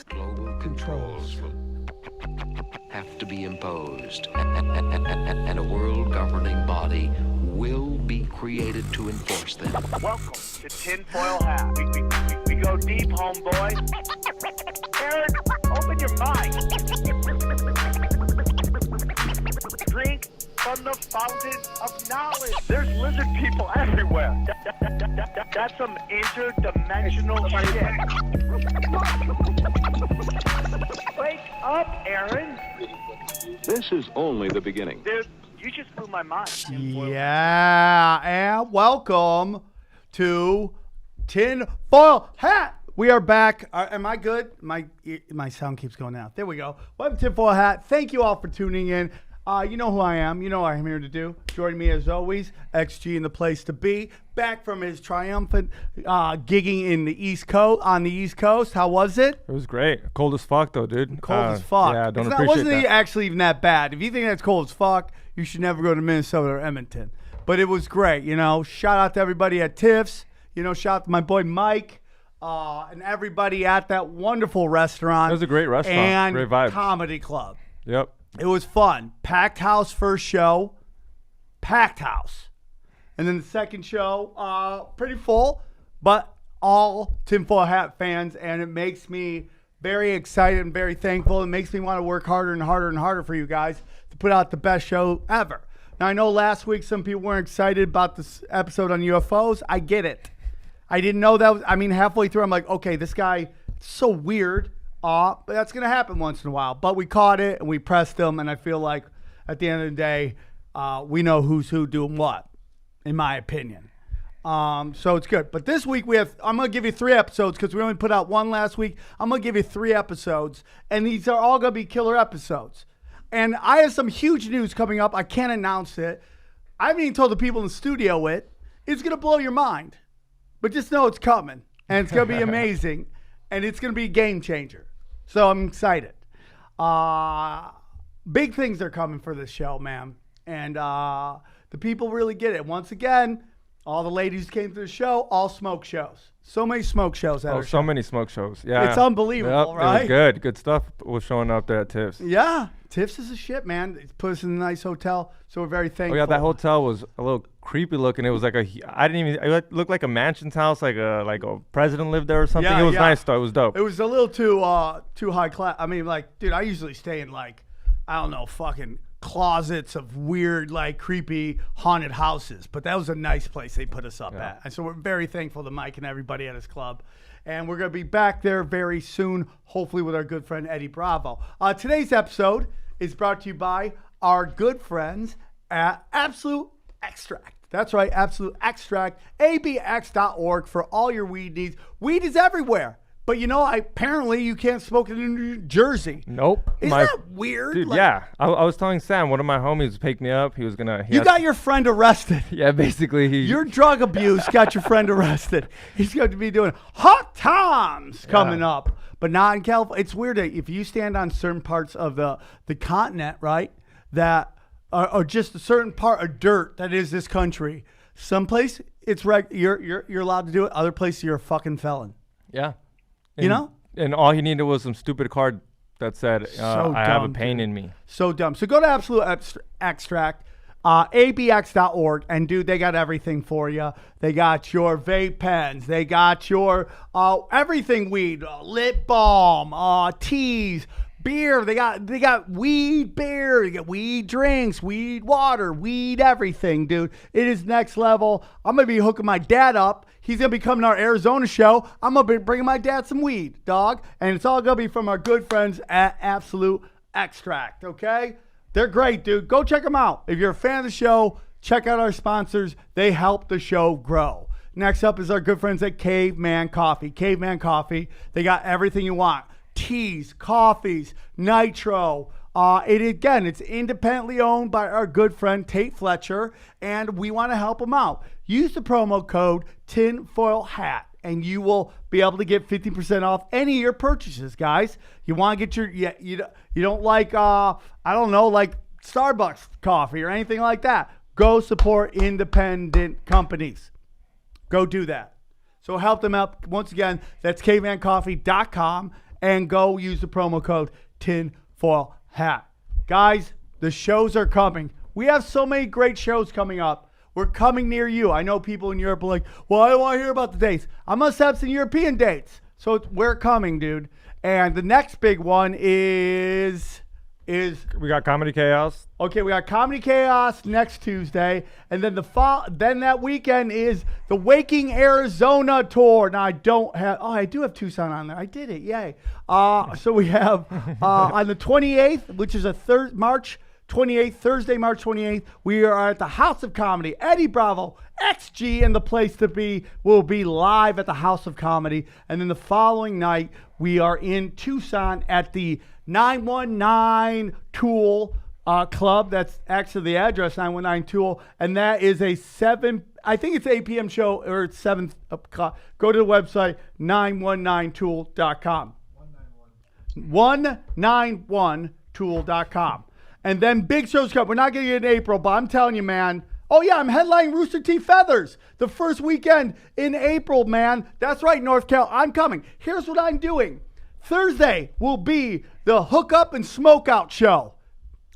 Global controls will have to be imposed, and a world governing body will be created to enforce them. Welcome to Tinfoil Hat. We go deep, homeboy. Aaron, open your mind. Drink from the fountain of knowledge. There's lizard people everywhere. That's some interdimensional shit. Wake up, Aaron. This is only the beginning. Dude, you just blew my mind. Yeah, and welcome to Tinfoil Hat. We are back. Am I good? My sound keeps going out. There we go. Welcome to Tinfoil Hat. Thank you all for tuning in. You know who I am. You know what I'm here to do. Joining me as always, XG in the place to be. Back from his triumphant gigging in the East Coast on the East Coast. How was it? It was great. Cold as fuck though, dude. Cold as fuck. Yeah, don't It appreciate wasn't that. actually even that bad. If you think that's cold as fuck, you should never go to Minnesota or Edmonton. But it was great. You know, shout out to everybody at TFH. You know, shout out to my boy Mike. And everybody at that wonderful restaurant. It was a great restaurant. And Great vibes. comedy club. Yep. It was fun. Packed house first show. Packed house. And then the second show, pretty full, but all Tinfoil Hat fans. And it makes me very excited and very thankful. It makes me want to work harder and harder and harder for you guys to put out the best show ever. Now, I know last week some people weren't excited about this episode on UFOs. I get it. I didn't know that. Halfway through, I'm like, okay, this guy, it's so weird. But that's going to happen once in a while. But we caught it, and we pressed them, and I feel like at the end of the day, we know who's who doing what, in my opinion. So it's good. But this week, I'm going to give you 3 episodes because we only put out 1 last week. I'm going to give you 3 episodes, and these are all going to be killer episodes. And I have some huge news coming up. I can't announce it. I haven't even told the people in the studio it. It's going to blow your mind. But just know it's coming, and it's going to be amazing, and it's going to be a game changer. So I'm excited. Big things are coming for this show, man. And the people really get it. Once again, all the ladies came to the show, all smoke shows. So many smoke shows at our show. So many smoke shows. Yeah. It's unbelievable, Yep, right? It was good. Good stuff was showing up there at Tiff's. Yeah. Tiff's is a shit, man. It put us in a nice hotel, so we're very thankful. Oh yeah, that hotel was a little creepy looking. It was like it looked like a mansion's house, like a president lived there or something. Yeah, it was yeah. nice though. It was dope. It was a little too high class. Dude, I usually stay in fucking closets of weird, creepy haunted houses. But that was a nice place they put us up at. And so we're very thankful to Mike and everybody at his club. And we're going to be back there very soon, hopefully with our good friend Eddie Bravo. Today's episode is brought to you by our good friends at Absolute Extract. That's right, Absolute Extract, abx.org for all your weed needs. Weed is everywhere. But apparently you can't smoke it in New Jersey. Nope. Isn't that weird? Dude, yeah. I was telling Sam, one of my homies picked me up. He was going to... You got your friend arrested. Yeah, basically Your drug abuse got your friend arrested. He's going to be doing hot times coming up. But not in California. It's weird that if you stand on certain parts of the continent, right, that are just a certain part of dirt that is this country, someplace you're allowed to do it. Other places you're a fucking felon. Yeah. And all he needed was some stupid card that said, I have a pain in me. So dumb. So go to Absolute Extract, abx.org, and dude, they got everything for you. They got your vape pens. They got your everything weed, lip balm, teas, beer. They got weed beer. They got weed drinks, weed water, weed everything, dude. It is next level. I'm going to be hooking my dad up. He's going to be coming to our Arizona show. I'm going to be bringing my dad some weed, dog. And it's all going to be from our good friends at Absolute Extract, okay? They're great, dude. Go check them out. If you're a fan of the show, check out our sponsors. They help the show grow. Next up is our good friends at Caveman Coffee. Caveman Coffee, they got everything you want. Teas, coffees, nitro. It's independently owned by our good friend Tate Fletcher, and we want to help them out. Use the promo code Tinfoil Hat, and you will be able to get 50% off any of your purchases, guys. You want to get you don't like Starbucks coffee or anything like that. Go support independent companies. Go do that. So help them out. Once again, that's cavemancoffee.com. and go use the promo code Tinfoil Hat. Guys, the shows are coming. We have so many great shows coming up. We're coming near you. I know people in Europe are like, well, I don't want to hear about the dates. I must have some European dates. So we're coming, dude. And the next big one is we got Comedy Chaos. okay. We got Comedy Chaos next Tuesday, and then then that weekend is the Waking Arizona tour. Now I do have Tucson on there. I did it, yay! So we have on the 28th, which is March 28th, Thursday, March 28th, we are at the House of Comedy. Eddie Bravo, XG, and the place to be will be live at the House of Comedy. And then the following night, we are in Tucson at the 919 Tool Club. That's actually the address, 919 Tool. And that is a 8 p.m. show, or it's 7 o'clock. Go to the website, 919tool.com. 191tool.com. And then big shows come. We're not going to get in April, but I'm telling you, man. Oh, yeah, I'm headlining Rooster T. Feathers the first weekend in April, man. That's right, North Cal. I'm coming. Here's what I'm doing. Thursday will be the Hook Up and Smoke Out show.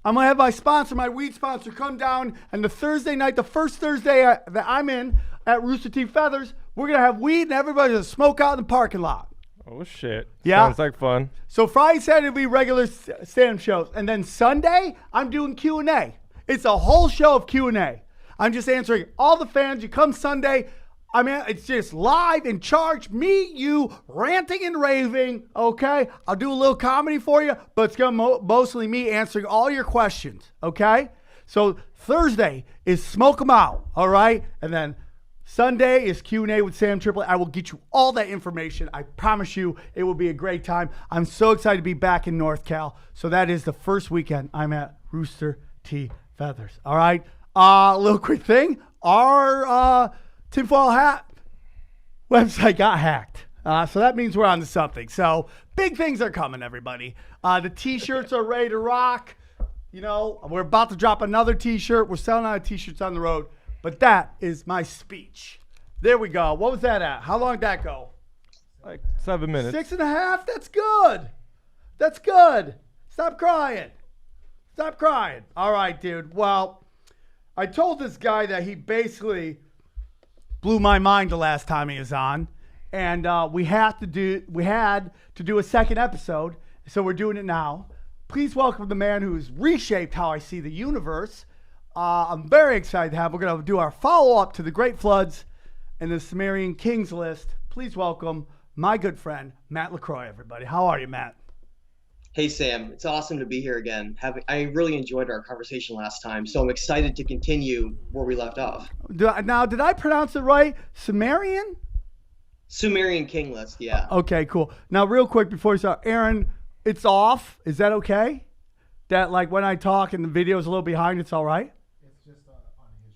I'm going to have my sponsor, my weed sponsor, come down. And the Thursday night, the first Thursday that I'm in at Rooster T. Feathers, we're going to have weed and everybody's going to smoke out in the parking lot. Oh, shit. Yeah. Sounds like fun. So Friday, Saturday will be regular stand-up shows. And then Sunday, I'm doing Q&A. It's a whole show of Q&A. I'm just answering all the fans. You come Sunday, I mean, it's just live in charge. Me, you, ranting and raving, okay? I'll do a little comedy for you, but it's going to mostly me answering all your questions, okay? So Thursday is Smoke 'em Out, all right? And then Sunday is Q&A with Sam Tripoli. I will get you all that information. I promise you it will be a great time. I'm so excited to be back in North Cal. So that is the first weekend I'm at Rooster T. Feathers. All right? A little quick thing. Our Tinfoil Hat website got hacked. So that means we're on to something. So big things are coming, everybody. The T-shirts are ready to rock. You know, we're about to drop another T-shirt. We're selling out of T-shirts on the road. But that is my speech. There we go. What was that at? How long did that go? Like 7 minutes. 6.5? That's good. That's good. Stop crying. Stop crying. All right, dude. Well, I told this guy that he basically blew my mind the last time he was on. And we had to do a second episode. So we're doing it now. Please welcome the man who's reshaped how I see the universe. I'm very excited to have. We're going to do our follow-up to the Great Floods and the Sumerian Kings list. Please welcome my good friend, Matt Lacroix, everybody. How are you, Matt? Hey, Sam. It's awesome to be here again. I really enjoyed our conversation last time, so I'm excited to continue where we left off. Now, did I pronounce it right? Sumerian? Sumerian King list, yeah. Okay, cool. Now, real quick before we start, Aaron, it's off. Is that okay? That, like, when I talk and the video's a little behind, it's all right?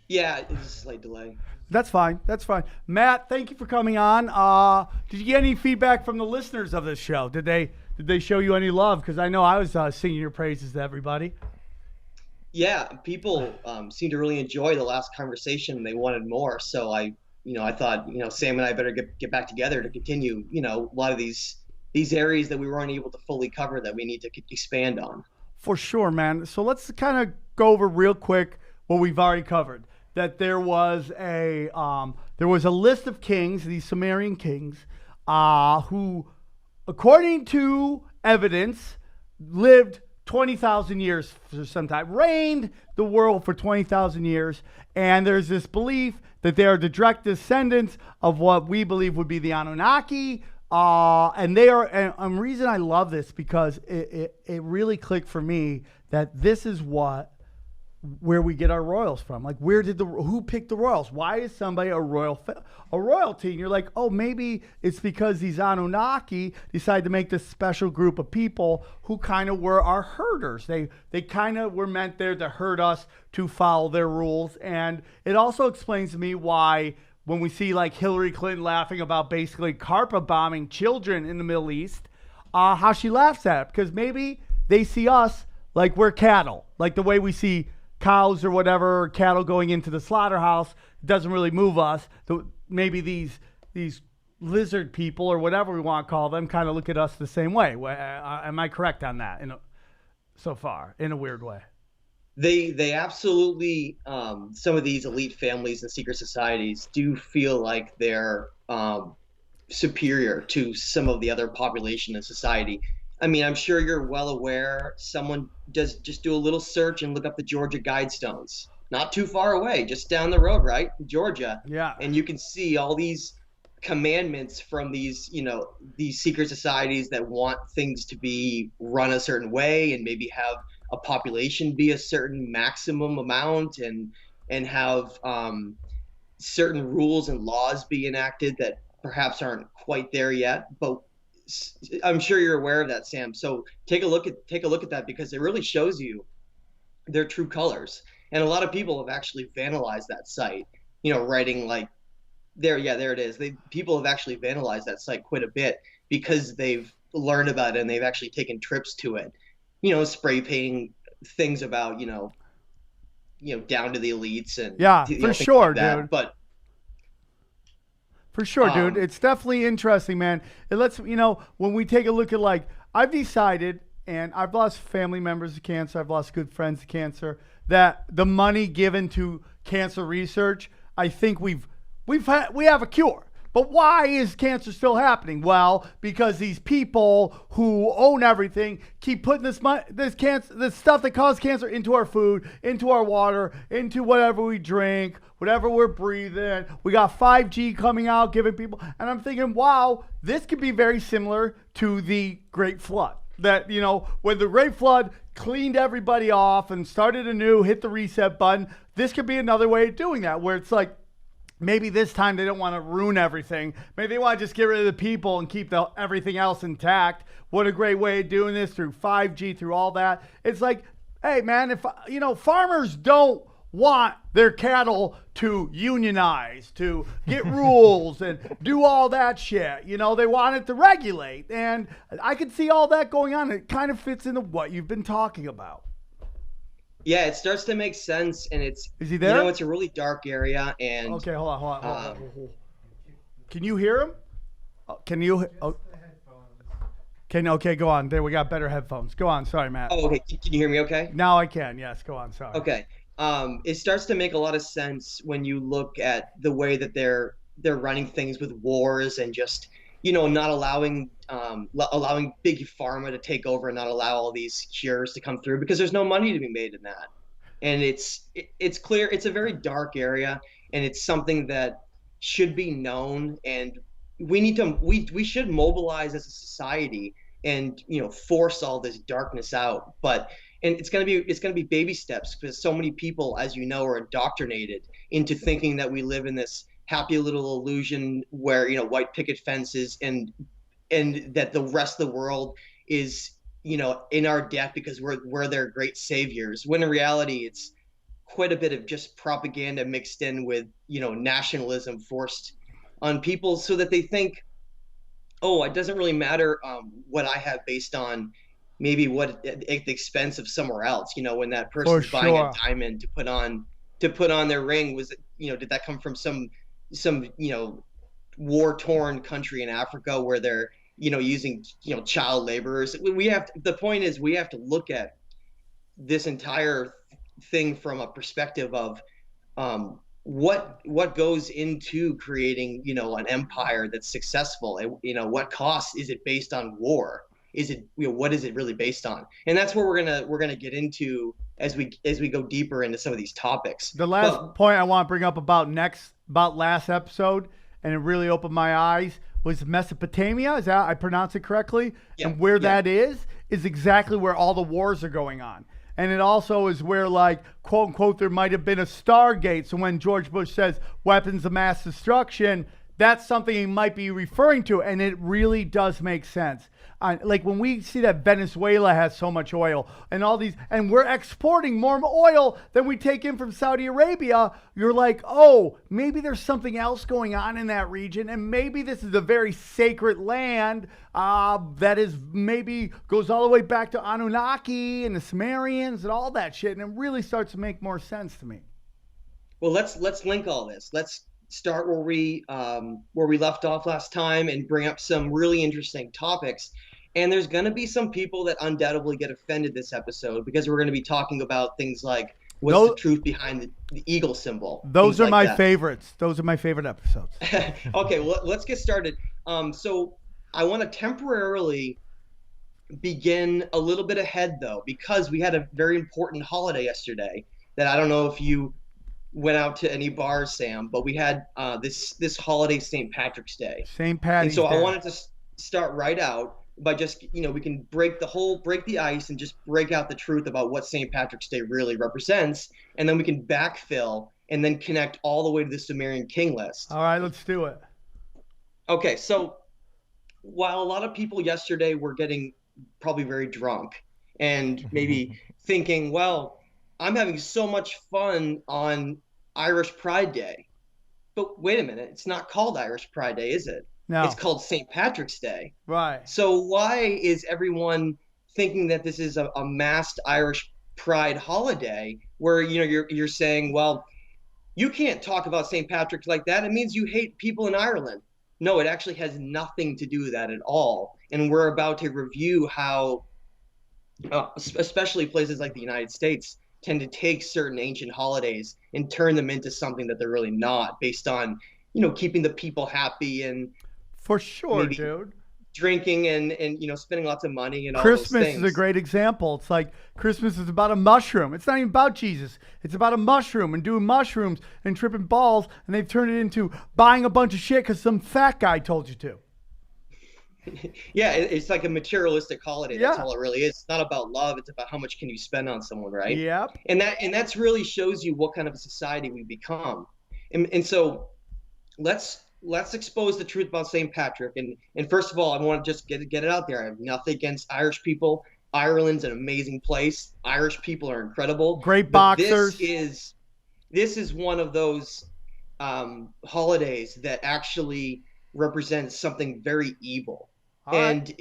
Yeah, it's a slight delay. That's fine. That's fine. Matt, thank you for coming on. Did you get any feedback from the listeners of this show? Did they show you any love? Because I know I was singing your praises to everybody. Yeah, people seem to really enjoy the last conversation. They wanted more, so I thought, Sam and I better get back together to continue, a lot of these areas that we weren't able to fully cover that we need to expand on. For sure, man. So let's kind of go over real quick what we've already covered. That there was a list of kings, these Sumerian kings, who, according to evidence, lived 20,000 years for some time, reigned the world for 20,000 years, and there's this belief that they are the direct descendants of what we believe would be the Annunaki, and they are. And the reason I love this because it really clicked for me that this is where we get our royals from. Like, who picked the royals? Why is somebody a royalty? And you're like, oh, maybe it's because these Anunnaki decided to make this special group of people who kind of were our herders. They kind of were meant there to herd us, to follow their rules. And it also explains to me why when we see like Hillary Clinton laughing about basically carpet bombing children in the Middle East, how she laughs at it. Because maybe they see us like we're cattle, like the way we see cows or whatever, cattle going into the slaughterhouse doesn't really move us. Maybe these lizard people or whatever we want to call them kind of look at us the same way. Am I correct on that so far, in a weird way? They absolutely, some of these elite families and secret societies do feel like they're superior to some of the other population in society. I mean, I'm sure you're well aware, someone does just do a little search and look up the Georgia Guidestones. Not too far away, just down the road, right? Georgia. Yeah. And you can see all these commandments from these, these secret societies that want things to be run a certain way and maybe have a population be a certain maximum amount and have certain rules and laws be enacted that perhaps aren't quite there yet. But I'm sure you're aware of that, Sam. So take a look at that, because it really shows you their true colors. And a lot of people have actually vandalized that site, writing like, there it is. People have actually vandalized that site quite a bit because they've learned about it and they've actually taken trips to it, spray painting things about, down to the elites and for sure, like that. dude. But for sure, dude, it's definitely interesting, man. It lets when we take a look at, like, I've decided, and I've lost family members to cancer, I've lost good friends to cancer, that the money given to cancer research, I think we have a cure. But why is cancer still happening? Well, because these people who own everything keep putting this stuff that causes cancer into our food, into our water, into whatever we drink, whatever we're breathing. We got 5G coming out, giving people, and I'm thinking, wow, this could be very similar to the Great Flood. That, when the Great Flood cleaned everybody off and started anew, hit the reset button, this could be another way of doing that, where it's like, maybe this time they don't want to ruin everything. Maybe they want to just get rid of the people and keep everything else intact. What a great way of doing this, through 5G, through all that. It's like, hey, man, if farmers don't want their cattle to unionize, to get rules and do all that shit. They want it to regulate. And I could see all that going on. It kind of fits into what you've been talking about. Yeah, it starts to make sense, and is he there? It's a really dark area, and okay, hold on. Can you hear him? Can you? Okay, go on. There, we got better headphones. Go on. Sorry, Matt. Oh, okay. Can you hear me? Okay. Now I can. Yes, go on. Sorry. Okay. It starts to make a lot of sense when you look at the way that they're running things with wars and just not allowing big pharma to take over and not allow all these cures to come through, because there's no money to be made in that. And it's clear it's a very dark area, and it's something that should be known, and we should mobilize as a society and force all this darkness out. And it's gonna be baby steps, because so many people, as are indoctrinated into thinking that we live in this happy little illusion where white picket fences and that the rest of the world is in our debt because we're their great saviors, when in reality it's quite a bit of just propaganda mixed in with nationalism forced on people, so that they think, oh, it doesn't really matter what I have based on maybe what at the expense of somewhere else. When that person's buying a diamond to put on their ring, was did that come from some war-torn country in Africa where they're using child laborers? The point is, we have to look at this entire thing from a perspective of what goes into creating an empire that's successful. And what cost is it based on war? Is it what is it really based on? And that's where we're gonna get into as we go deeper into some of these topics. The last point I want to bring up about last episode, and it really opened my eyes, was Mesopotamia. Is that, I pronounce it correctly? Yeah. And where that is exactly where all the wars are going on. And it also is where, like, quote unquote, there might have been a Stargate. So when George Bush says weapons of mass destruction, that's something he might be referring to. And it really does make sense. Like when we see that Venezuela has so much oil and all these, and we're exporting more oil than we take in from Saudi Arabia, you're like, oh, maybe there's something else going on in that region. And maybe this is a very sacred land that is maybe goes all the way back to Annunaki and the Sumerians and all that shit. And it really starts to make more sense to me. Well, let's link all this. Let's start where we left off last time and bring up some really interesting topics. And there's going to be some people that undoubtedly get offended this episode because we're going to be talking about things like what's the truth behind the eagle symbol. Those are my favorites. Those are my favorite episodes. Okay, well, let's get started. So I want to temporarily begin a little bit ahead, though, because we had a very important holiday yesterday that I don't know if you went out to any bars, Sam, but we had this holiday, St. Patrick's Day. St. Patty's Day. And so Day. I wanted to start right out by just, we can break the ice and just break out the truth about what St. Patrick's Day really represents, and then we can backfill and then connect all the way to the Sumerian king list. All right, let's do it. Okay, so while a lot of people yesterday were getting probably very drunk and maybe thinking, well, I'm having so much fun on Irish Pride Day. But wait a minute, it's not called Irish Pride Day, is it? No. It's called St. Patrick's Day. Right. So why is everyone thinking that this is a masked Irish Pride holiday where you're saying, well, you can't talk about St. Patrick's like that. It means you hate people in Ireland. No, it actually has nothing to do with that at all. And we're about to review how, especially places like the United States, tend to take certain ancient holidays and turn them into something that they're really not, based on, keeping the people happy and for sure, dude. Drinking and spending lots of money and all Christmas those things. is a great example. It's like Christmas is about a mushroom. It's not even about Jesus. It's about a mushroom and doing mushrooms and tripping balls, and they've turned it into buying a bunch of shit because some fat guy told you to. Yeah, it's like a materialistic holiday. Yeah. That's all it really is. It's not about love. It's about how much can you spend on someone, right? Yep. And that's really shows you what kind of a society we become. And so let's expose the truth about St. Patrick. And first of all, I want to just get it out there. I have nothing against Irish people. Ireland's an amazing place. Irish people are incredible. Great boxers. This is one of those holidays that actually represents something very evil. And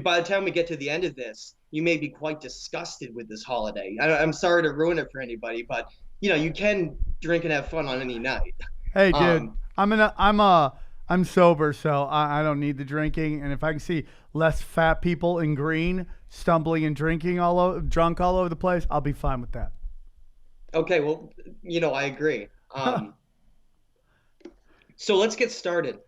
by the time we get to the end of this, you may be quite disgusted with this holiday. I'm sorry to ruin it for anybody, but you can drink and have fun on any night. Hey, dude, I'm sober, so I don't need the drinking. And if I can see less fat people in green stumbling and drinking drunk all over the place, I'll be fine with that. Okay, well, I agree. So let's get started.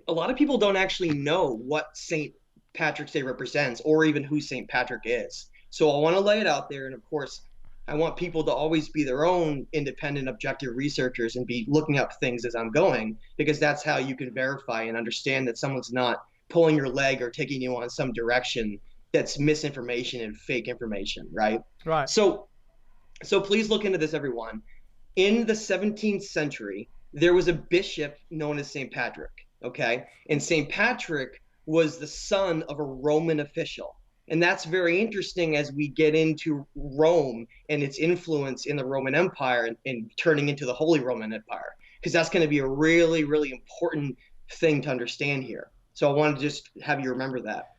A lot of people don't actually know what St. Patrick's Day represents or even who St. Patrick is. So I want to lay it out there. And of course, I want people to always be their own independent, objective researchers and be looking up things as I'm going, because that's how you can verify and understand that someone's not pulling your leg or taking you on some direction that's misinformation and fake information, right? Right. So please look into this, everyone. In the 17th century, there was a bishop known as St. Patrick. Okay. And St. Patrick was the son of a Roman official. And that's very interesting as we get into Rome and its influence in the Roman Empire and turning into the Holy Roman Empire, because that's going to be a really, really important thing to understand here. So I wanted to just have you remember that.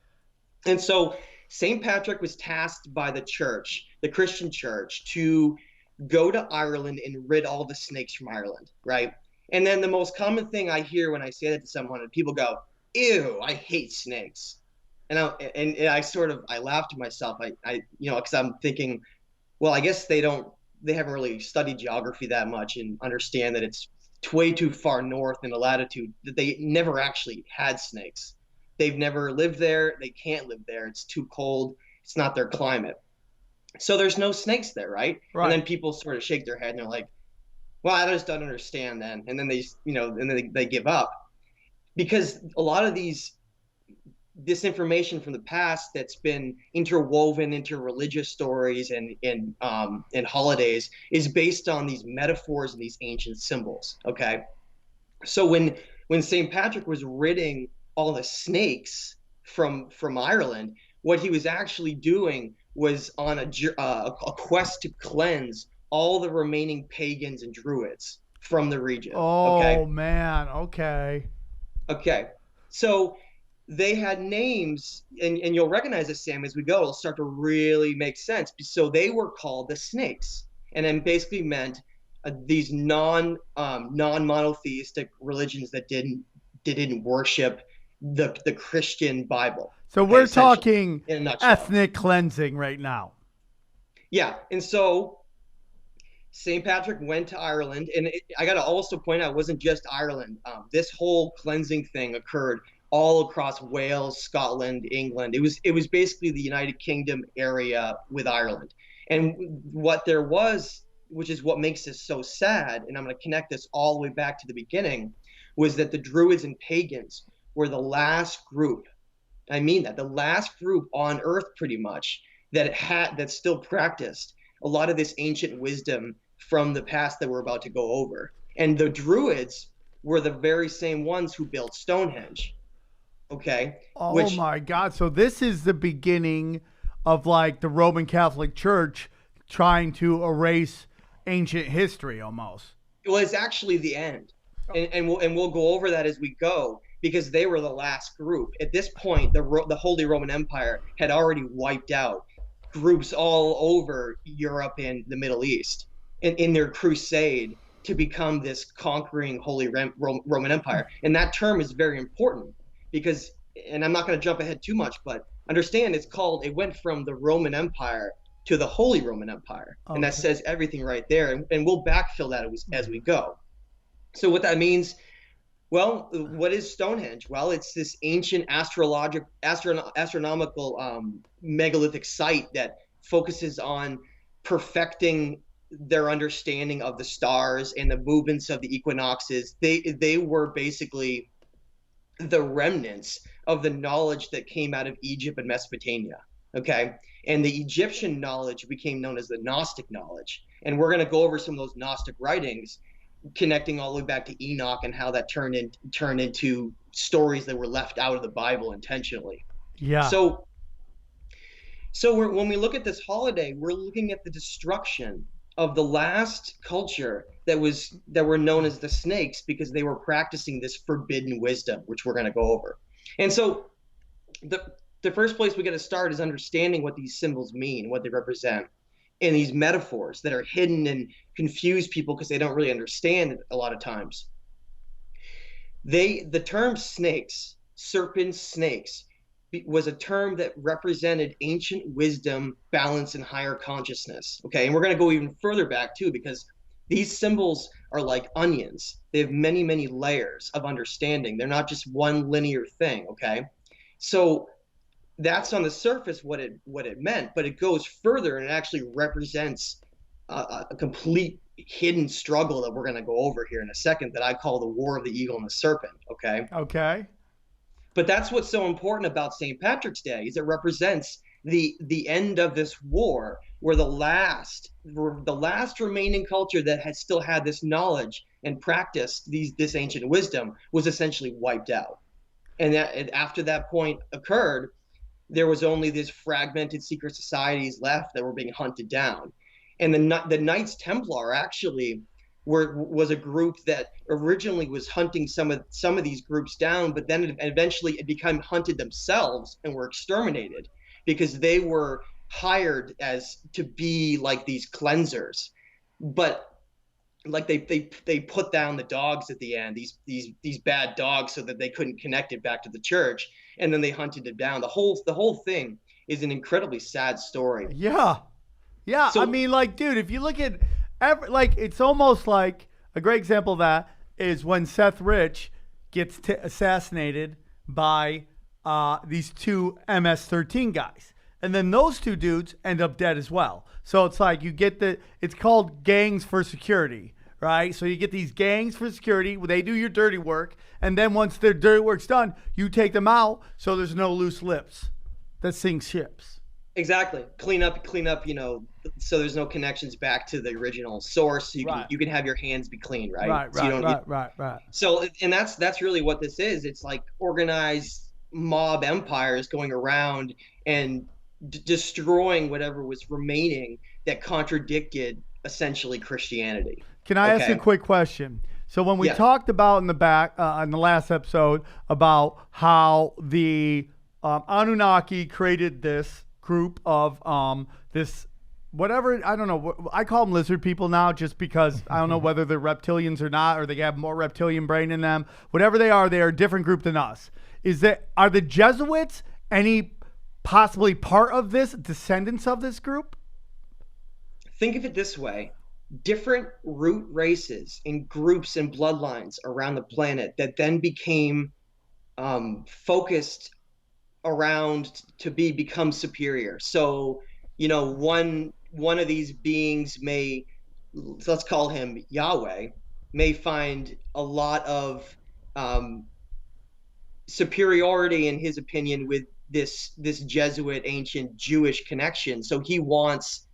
And so St. Patrick was tasked by the church, the Christian church, to go to Ireland and rid all the snakes from Ireland, right? And then the most common thing I hear when I say that to someone, and people go, "Ew, I hate snakes." And I laugh to myself. Because I'm thinking, well, I guess they haven't really studied geography that much and understand that it's way too far north in a latitude that they never actually had snakes. They've never lived there. They can't live there. It's too cold. It's not their climate. So there's no snakes there, right? And then people sort of shake their head and they're like, well, I just don't understand then. And then they give up, because a lot of this information from the past that's been interwoven into religious stories and holidays is based on these metaphors and these ancient symbols. Okay. So when St. Patrick was ridding all the snakes from Ireland, what he was actually doing was on a quest to cleanse all the remaining pagans and druids from the region. Oh, okay? Man. Okay. Okay. So they had names, and you'll recognize this, Sam, as we go. It'll start to really make sense. So they were called the snakes, and then basically meant these non-monotheistic religions that didn't worship the Christian Bible. So Okay, we're essentially, talking in a nutshell. ethnic cleansing right now. Yeah, and so St. Patrick went to Ireland, and I got to also point out, it wasn't just Ireland. This whole cleansing thing occurred all across Wales, Scotland, England. It was basically the United Kingdom area with Ireland. And what there was, which is what makes this so sad, and I'm going to connect this all the way back to the beginning, was that the Druids and pagans were the last group. I mean that, the last group on earth pretty much that still practiced a lot of this ancient wisdom from the past that we're about to go over. And the Druids were the very same ones who built Stonehenge. Okay. Oh my God. So this is the beginning of like the Roman Catholic Church trying to erase ancient history almost. Well, it's actually the end. And we'll go over that as we go, because they were the last group. At this point, the Holy Roman Empire had already wiped out groups all over Europe and the Middle East in their crusade to become this conquering Holy Roman Empire. And that term is very important because, and I'm not going to jump ahead too much, but understand it went from the Roman Empire to the Holy Roman Empire. Okay. And that says everything right there. And we'll backfill that as we go. So what that means, well, what is Stonehenge? Well, it's this ancient astronomical megalithic site that focuses on perfecting their understanding of the stars and the movements of the equinoxes. They were basically the remnants of the knowledge that came out of Egypt and Mesopotamia. Okay. And the Egyptian knowledge became known as the Gnostic knowledge. And we're going to go over some of those Gnostic writings, connecting all the way back to Enoch and how that turned into stories that were left out of the Bible intentionally. Yeah. So when we look at this holiday, we're looking at the destruction of the last culture that were known as the snakes, because they were practicing this forbidden wisdom, which we're going to go over. And so the first place we got to start is understanding what these symbols mean, what they represent, and these metaphors that are hidden and confuse people because they don't really understand it a lot of times. The term snakes, serpents, snakes, was a term that represented ancient wisdom, balance, and higher consciousness. Okay, and we're going to go even further back too, because these symbols are like onions. They have many, many layers of understanding. They're not just one linear thing. Okay, so that's on the surface what it meant, but it goes further and it actually represents a complete hidden struggle that we're going to go over here in a second, that I call the War of the Eagle and the Serpent. Okay. But that's what's so important about St. Patrick's Day, is it represents the end of this war, where the last remaining culture that had still had this knowledge and practiced this ancient wisdom was essentially wiped out. And after that point occurred, there was only these fragmented secret societies left that were being hunted down. And the Knights Templar actually was a group that originally was hunting some of these groups down, but then eventually it became hunted themselves and were exterminated because they were hired to be like these cleansers. But like they put down the dogs at the end, these bad dogs, so that they couldn't connect it back to the church, and then they hunted it down. The whole thing is an incredibly sad story. Yeah. So, I mean, like, dude, if you look at it's almost like a great example of that is when Seth Rich gets assassinated by these two MS-13 guys. And then those two dudes end up dead as well. So it's like it's called gangs for security, right? So you get these gangs for security. They do your dirty work. And then once their dirty work's done, you take them out so there's no loose lips that sink ships. Exactly. Clean up, so there's no connections back to the original source. So you can have your hands be clean, right? Right. So, and that's really what this is. It's like organized mob empires going around and destroying whatever was remaining that contradicted essentially Christianity. Can I ask you a quick question? So when we talked about in the last episode about how the Annunaki created this group of this whatever, I don't know. I call them lizard people now just because I don't know whether they're reptilians or not, or they have more reptilian brain in them. Whatever they are a different group than us. Are the Jesuits any possibly part of this, descendants of this group? Think of it this way. Different root races and groups and bloodlines around the planet that then became focused around to become superior. So, one of these beings let's call him Yahweh, may find a lot of superiority in his opinion with this Jesuit ancient Jewish connection. So he wants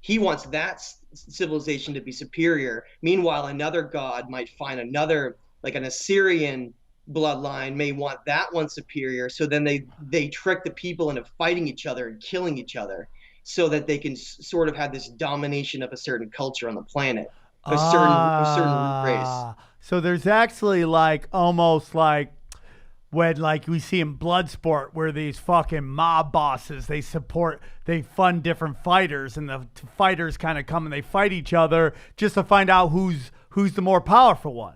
that civilization to be superior. Meanwhile, another god might find another, like an Assyrian bloodline, may want that one superior. So then they trick the people into fighting each other and killing each other, so that they can sort of have this domination of a certain culture on the planet, a certain race. So there's actually almost like when we see in Bloodsport where these fucking mob bosses, they fund different fighters, and the fighters kind of come and they fight each other just to find out who's the more powerful one.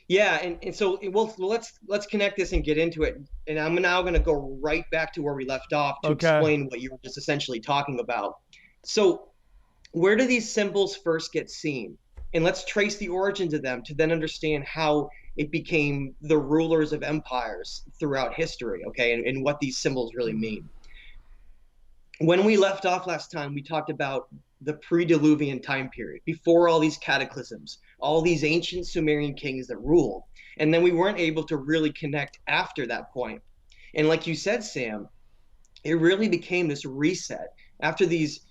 Yeah, and so let's connect this and get into it. And I'm now going to go right back to where we left off to explain what you were just essentially talking about. So where do these symbols first get seen? And let's trace the origins of them to then understand how it became the rulers of empires throughout history, okay, and what these symbols really mean. When we left off last time, we talked about the pre-Diluvian time period, before all these cataclysms, all these ancient Sumerian kings that ruled. And then we weren't able to really connect after that point. And like you said, Sam, it really became this reset. After these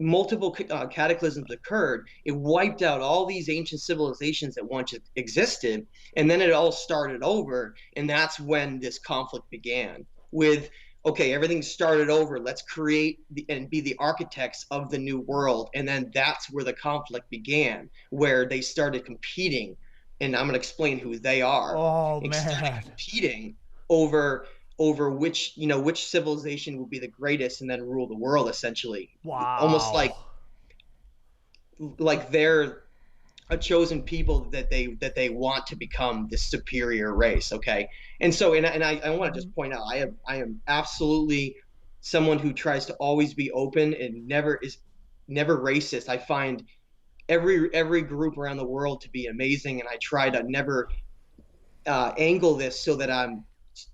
multiple cataclysms occurred, it wiped out all these ancient civilizations that once existed, and then it all started over. And that's when this conflict began with, okay, everything started over. Let's create and be the architects of the new world. And then that's where the conflict began, where they started competing. And I'm going to explain who they are. Oh, and man. started competing over which civilization will be the greatest and then rule the world, essentially. Wow. Almost like they're a chosen people that they want to become this superior race. Okay. And so, and I want to just point out, I am absolutely someone who tries to always be open and never racist. I find every group around the world to be amazing. And I try to never angle this so that I'm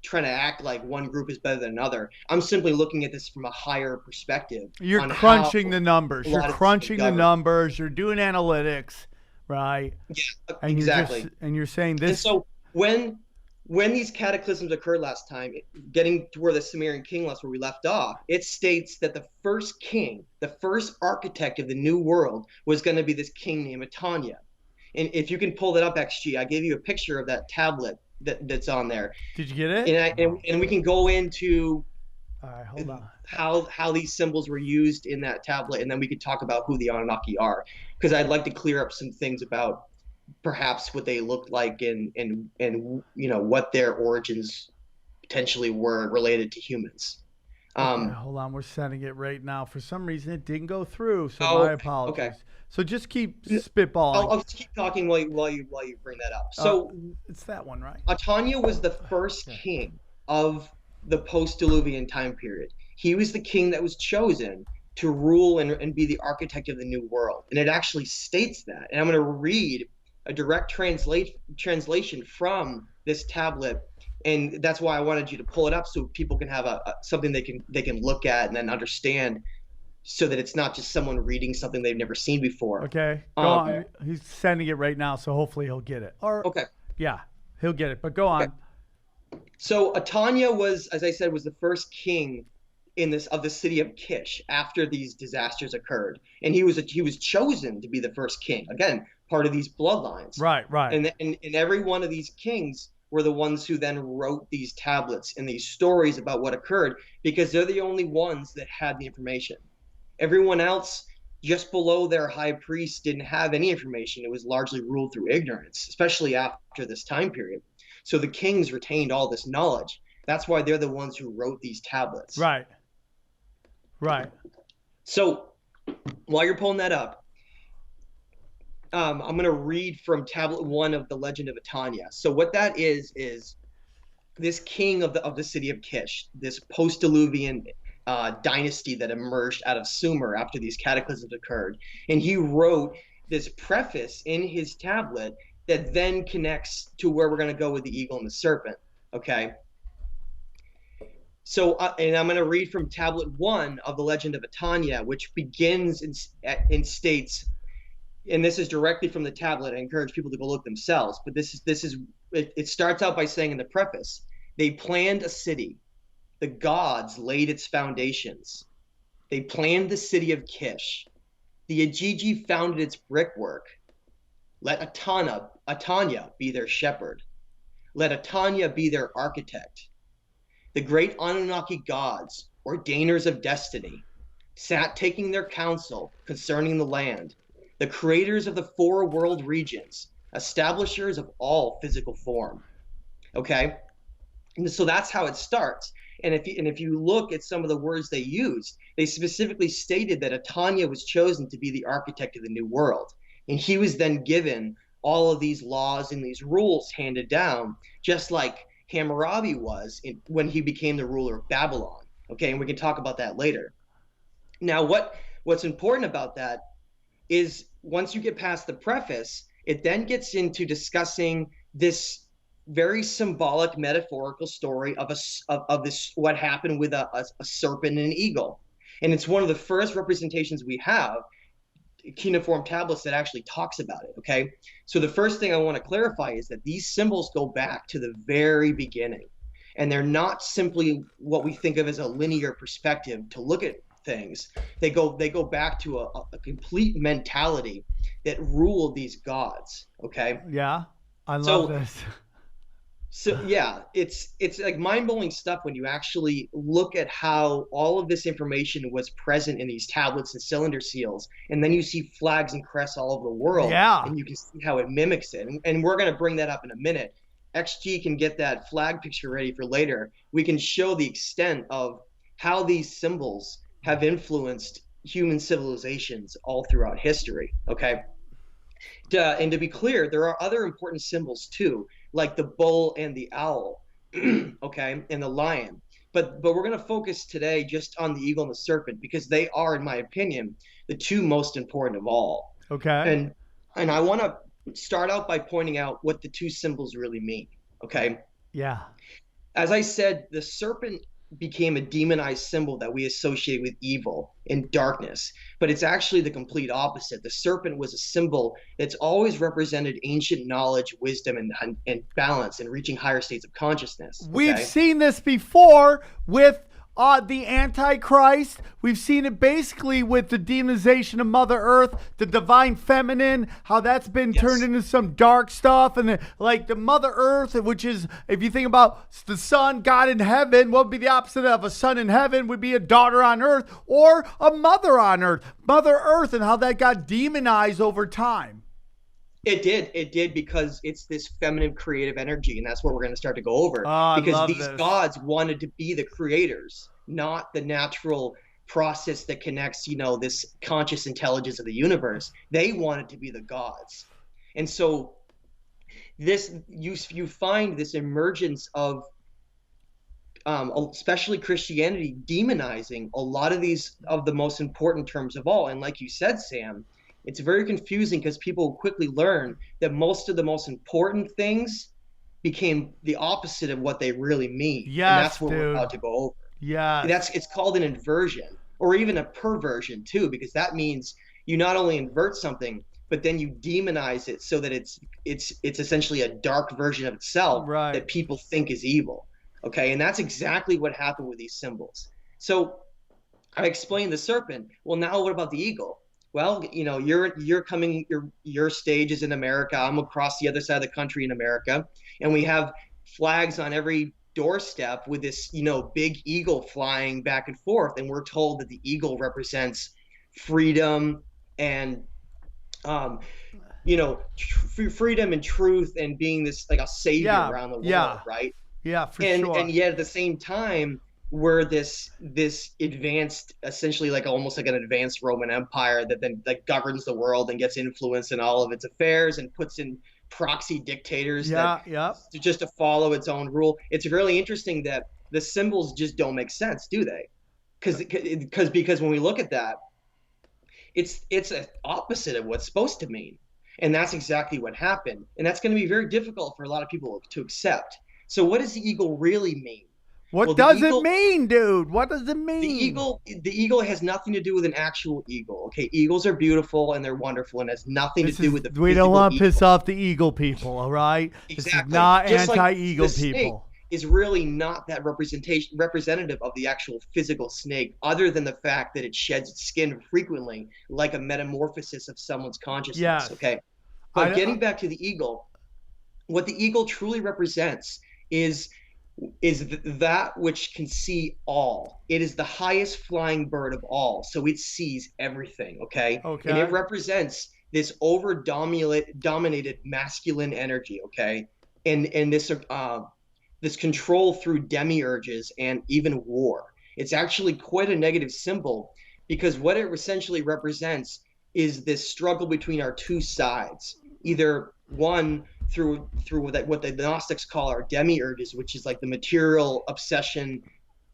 trying to act like one group is better than another. I'm simply looking at this from a higher perspective. You're crunching the numbers. You're crunching the numbers. You're doing analytics, right? Yeah, and exactly. You're saying this. And so when these cataclysms occurred last time, getting to where the Sumerian king left where we left off, it states that the first king, the first architect of the new world, was going to be this king named Atanya. And if you can pull that up, XG, I gave you a picture of that tablet that's on there. Did you get it? And we can go into all right, hold on. how these symbols were used in that tablet, and then we could talk about who the Anunnaki are, because I'd like to clear up some things about perhaps what they looked like and what their origins potentially were related to humans. Okay, hold on, we're sending it right now. For some reason, it didn't go through, so my apologies. Okay. So just keep spitballing. I'll just keep talking while you bring that up. So it's that one, right? Atanya was the first king of the post-Diluvian time period. He was the king that was chosen to rule and be the architect of the new world. And it actually states that. And I'm going to read a direct translation from this tablet. And that's why I wanted you to pull it up so people can have something they can look at and then understand, so that it's not just someone reading something they've never seen before. Okay. Go on. He's sending it right now, so hopefully he'll get it. Okay. Yeah, he'll get it. But go on. Okay. So Atanya was, as I said, was the first king of the city of Kish after these disasters occurred, and he was chosen to be the first king. Again, part of these bloodlines. Right. And every one of these kings were the ones who then wrote these tablets and these stories about what occurred, because they're the only ones that had the information. Everyone else, just below their high priest, didn't have any information. It was largely ruled through ignorance, especially after this time period. So the kings retained all this knowledge. That's why they're the ones who wrote these tablets. Right. So while you're pulling that up, I'm going to read from tablet 1 of the Legend of Atanya. So what that is this king of the city of Kish, this post-Diluvian dynasty that emerged out of Sumer after these cataclysms occurred. And he wrote this preface in his tablet that then connects to where we're going to go with the eagle and the serpent. Okay. So, and I'm going to read from tablet 1 of the Legend of Atanya, which begins in states, and this is directly from the tablet. I encourage people to go look themselves. But it starts out by saying in the preface, they planned a city. The gods laid its foundations. They planned the city of Kish. The Ajiji founded its brickwork. Let Atanya be their shepherd. Let Atanya be their architect. The great Annunaki gods, ordainers of destiny, sat taking their counsel concerning the land, the creators of the 4 world regions, establishers of all physical form. Okay? And so that's how it starts. And if you look at some of the words they used, they specifically stated that Atanya was chosen to be the architect of the new world. And he was then given all of these laws and these rules handed down, just like Hammurabi was when he became the ruler of Babylon. Okay, and we can talk about that later. Now, what's important about that is once you get past the preface, it then gets into discussing this very symbolic, metaphorical story of this what happened with a serpent and an eagle, and it's one of the first representations we have, cuneiform tablets, that actually talks about it. Okay, so the first thing I want to clarify is that these symbols go back to the very beginning, and they're not simply what we think of as a linear perspective to look at things. They go back to a complete mentality that ruled these gods. Okay. Yeah, I love this. So yeah, it's like mind-blowing stuff when you actually look at how all of this information was present in these tablets and cylinder seals, and then you see flags and crests all over the world. Yeah. And you can see how it mimics it. And we're going to bring that up in a minute. XG can get that flag picture ready for later. We can show the extent of how these symbols have influenced human civilizations all throughout history. Okay. And to be clear, there are other important symbols too, like the bull and the owl, okay, and the lion. But we're going to focus today just on the eagle and the serpent, because they are, in my opinion, the 2 most important of all. Okay. And I want to start out by pointing out what the 2 symbols really mean. Okay. Yeah. As I said, the serpent became a demonized symbol that we associate with evil and darkness, but it's actually the complete opposite. The serpent was a symbol that's always represented ancient knowledge, wisdom, and balance, and reaching higher states of consciousness. Okay? We've seen this before with the Antichrist. We've seen it basically with the demonization of Mother Earth, the divine feminine, how that's been turned into some dark stuff. And like the Mother Earth, which is, if you think about the sun, God in heaven, what would be the opposite of a son in heaven? Would be a daughter on earth, or a mother on earth. Mother Earth, and how that got demonized over time. It did, because it's this feminine creative energy, and that's what we're going to start to go over. Because these gods wanted to be the creators, not the natural process that connects, this conscious intelligence of the universe. They wanted to be the gods. And so you find this emergence of especially Christianity demonizing a lot of the most important terms of all. And like you said, Sam, it's very confusing because people quickly learn that most of the most important things became the opposite of what they really mean. Yes, and that's what we're about to go over. Yeah. It's called an inversion, or even a perversion too, because that means you not only invert something, but then you demonize it so that it's essentially a dark version of itself that people think is evil. Okay, and that's exactly what happened with these symbols. So I explained the serpent. Well, now what about the eagle? Well, you're coming, your stage is in America. I'm across the other side of the country in America, and we have flags on every doorstep with this, big eagle flying back and forth. And we're told that the eagle represents freedom and, freedom and truth, and being this like a savior around the world, right? Yeah, for sure. And yet at the same time, were this advanced, essentially like almost like an advanced Roman Empire that then like governs the world and gets influence in all of its affairs and puts in proxy dictators just to follow its own rule. It's really interesting that the symbols just don't make sense, do they? Because when we look at that, it's an opposite of what's supposed to mean. And that's exactly what happened. And that's going to be very difficult for a lot of people to accept. So what does the eagle really mean? What does it mean, dude? What does it mean? The eagle has nothing to do with an actual eagle. Okay, eagles are beautiful and they're wonderful and has nothing to do with the we don't want to piss off the eagle people, all right? Exactly. This is not just anti-eagle like people. Is really not that representative of the actual physical snake, other than the fact that it sheds its skin frequently, like a metamorphosis of someone's consciousness. Yes. Okay, but getting back to the eagle, what the eagle truly represents is that which can see all. It is the highest flying bird of all, so it sees everything. Okay, and it represents this dominated masculine energy. Okay, and this control through demiurges and even war. It's actually quite a negative symbol, because what it essentially represents is this struggle between our two sides. Either one through what the Gnostics call our demiurges, which is like the material obsession,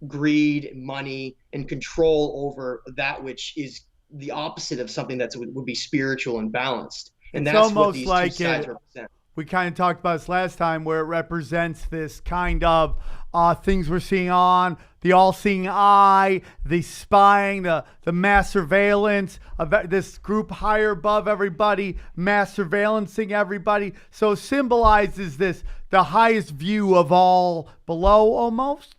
greed, money, and control over that which is the opposite of something that would be spiritual and balanced. And it's that's almost what these like two sides represent. We kind of talked about this last time, where it represents this kind of things we're seeing on the all-seeing eye, the spying, the mass surveillance of this group higher above everybody, mass surveillancing everybody. So it symbolizes the highest view of all below, almost.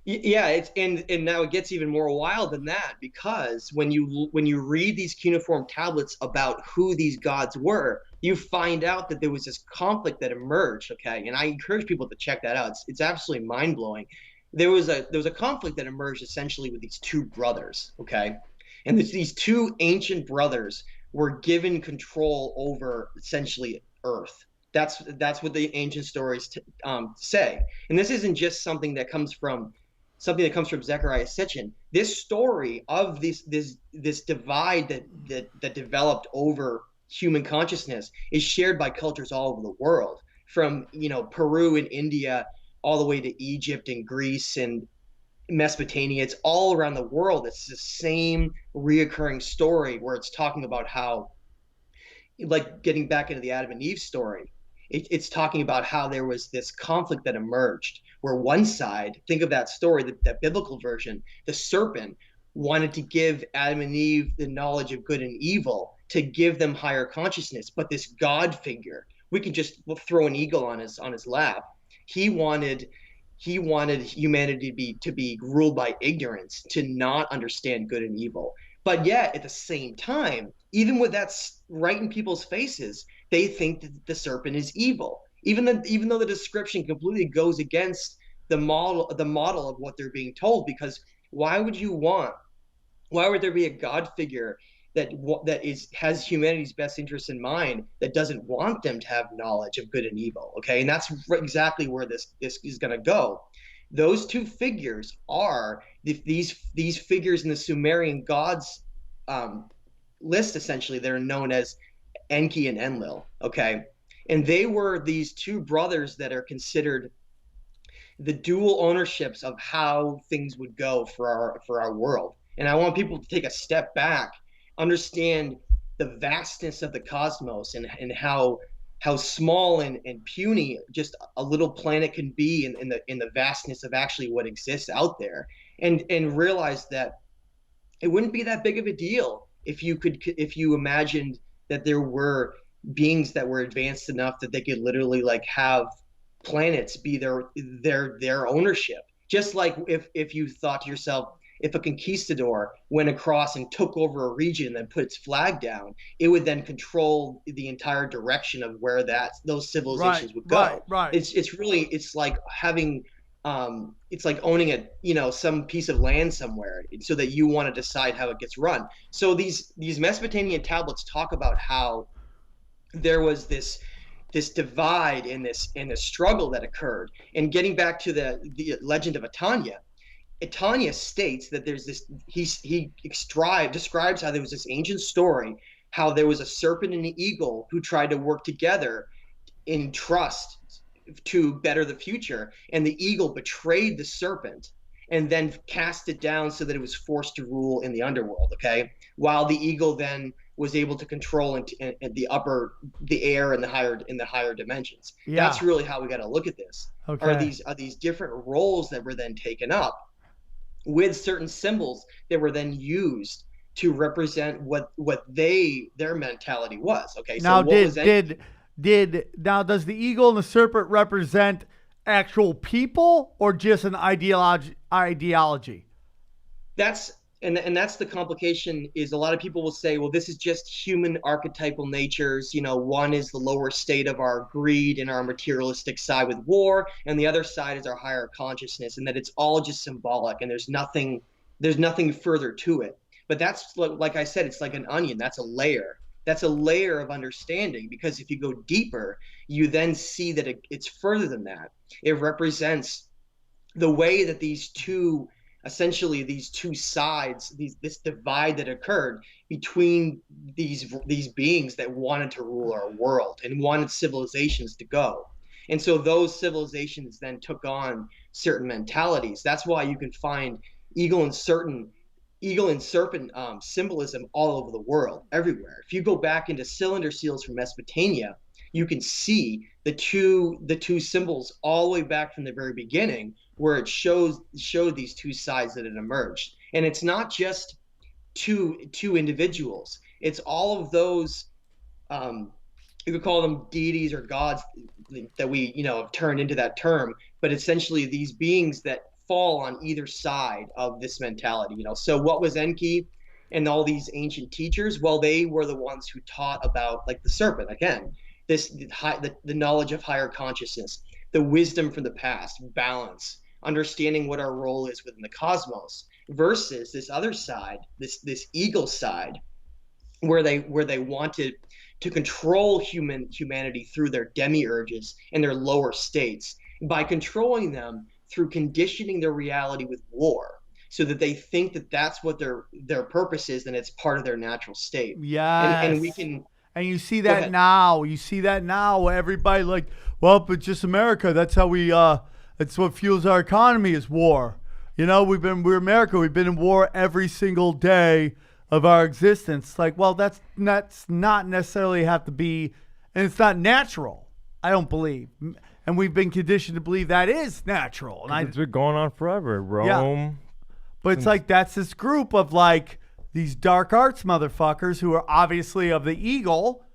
Yeah, and now it gets even more wild than that, because when you read these cuneiform tablets about who these gods were, you find out that there was this conflict that emerged. Okay, and I encourage people to check that out. It's absolutely mind blowing. There was a conflict that emerged essentially with these two brothers. Okay, and these two ancient brothers were given control over essentially Earth. That's what the ancient stories say, and this isn't just something that comes from Zechariah Sitchin. This story of this divide that developed over human consciousness is shared by cultures all over the world, from Peru and India all the way to Egypt and Greece and Mesopotamia. It's all around the world. It's the same reoccurring story, where it's talking about how, like getting back into the Adam and Eve story, it's talking about how there was this conflict that emerged, where one side, think of that story, that biblical version, the serpent wanted to give Adam and Eve the knowledge of good and evil to give them higher consciousness. But this God figure, we can just throw an eagle on his lap. He wanted humanity to be ruled by ignorance, to not understand good and evil. But yet, at the same time, even with that right in people's faces, they think that the serpent is evil, even though the description completely goes against the model of what they're being told. Because why would there be a God figure that has humanity's best interests in mind, that doesn't want them to have knowledge of good and evil? Okay, and that's exactly where this is going to go. Those two figures are these figures in the Sumerian gods list, essentially. They're known as Enki and Enlil. Okay, and they were these two brothers that are considered the dual ownerships of how things would go for our world. And I want people to take a step back, understand the vastness of the cosmos, and how small and puny just a little planet can be in the vastness of actually what exists out there, and realize that it wouldn't be that big of a deal if you imagined that there were beings that were advanced enough that they could literally like have planets be their ownership. Just like if you thought to yourself, if a conquistador went across and took over a region and then put its flag down, it would then control the entire direction of where those civilizations would go. Right. It's like having it's like owning some piece of land somewhere, so that you want to decide how it gets run. So these Mesopotamian tablets talk about how there was this divide in this struggle that occurred. And getting back to the legend of Atanya, Tanya states that there's this, he describes how there was this ancient story, how there was a serpent and an eagle who tried to work together in trust to better the future. And the eagle betrayed the serpent and then cast it down so that it was forced to rule in the underworld, okay? While the eagle then was able to control in the air and the higher dimensions. Yeah. That's really how we got to look at this. Okay. Are these different roles that were then taken up with certain symbols that were then used to represent what their mentality was. Okay, so Now, what does the eagle and the serpent represent actual people or just an ideology? That's the complication. Is a lot of people will say, well, this is just human archetypal natures. You know, one is the lower state of our greed and our materialistic side with war, and the other side is our higher consciousness, and that it's all just symbolic, and there's nothing further to it. But that's, like I said, it's like an onion. That's a layer. That's a layer of understanding, because if you go deeper, you then see that it's further than that. It represents the way that these two sides, this divide that occurred between these beings that wanted to rule our world and wanted civilizations to go. And so those civilizations then took on certain mentalities. That's why you can find eagle and serpent symbolism all over the world, everywhere. If you go back into cylinder seals from Mesopotamia, you can see the two symbols all the way back from the very beginning, where it showed these two sides that had emerged. And it's not just two individuals. It's all of those, you could call them deities or gods that we, have turned into that term, but essentially these beings that fall on either side of this mentality. So what was Enki and all these ancient teachers? Well, they were the ones who taught about, like, the serpent, again, the knowledge of higher consciousness, the wisdom from the past, balance, understanding what our role is within the cosmos, versus this other side, this eagle side, where they wanted to control humanity through their demiurges and their lower states, by controlling them through conditioning their reality with war, so that they think that that's what their purpose is, and it's part of their natural state. Yes. And we can. And you see that now. You see that now. Everybody like, well, but just America. That's how we. That's what fuels our economy is war. We're America. We've been in war every single day of our existence. Like, well, that's not necessarily have to be, and it's not natural. I don't believe. And we've been conditioned to believe that is natural. And it's been going on forever. Rome. Yeah. But it's like, that's this group of, like, these dark arts motherfuckers who are obviously of the eagle,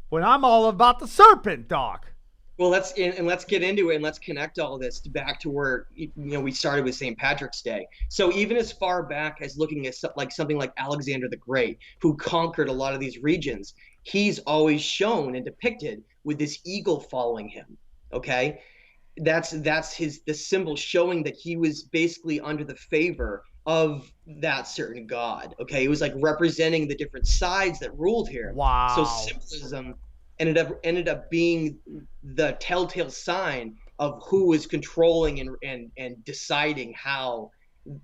when I'm all about the serpent, Doc. Well, let's get into it, and let's connect all this back to where we started with St. Patrick's Day. So even as far back as looking at something like Alexander the Great, who conquered a lot of these regions, he's always shown and depicted with this eagle following him. Okay, that's the symbol showing that he was basically under the favor of that certain god. Okay, it was like representing the different sides that ruled here. Wow. So symbolism ended up being the telltale sign of who was controlling and deciding how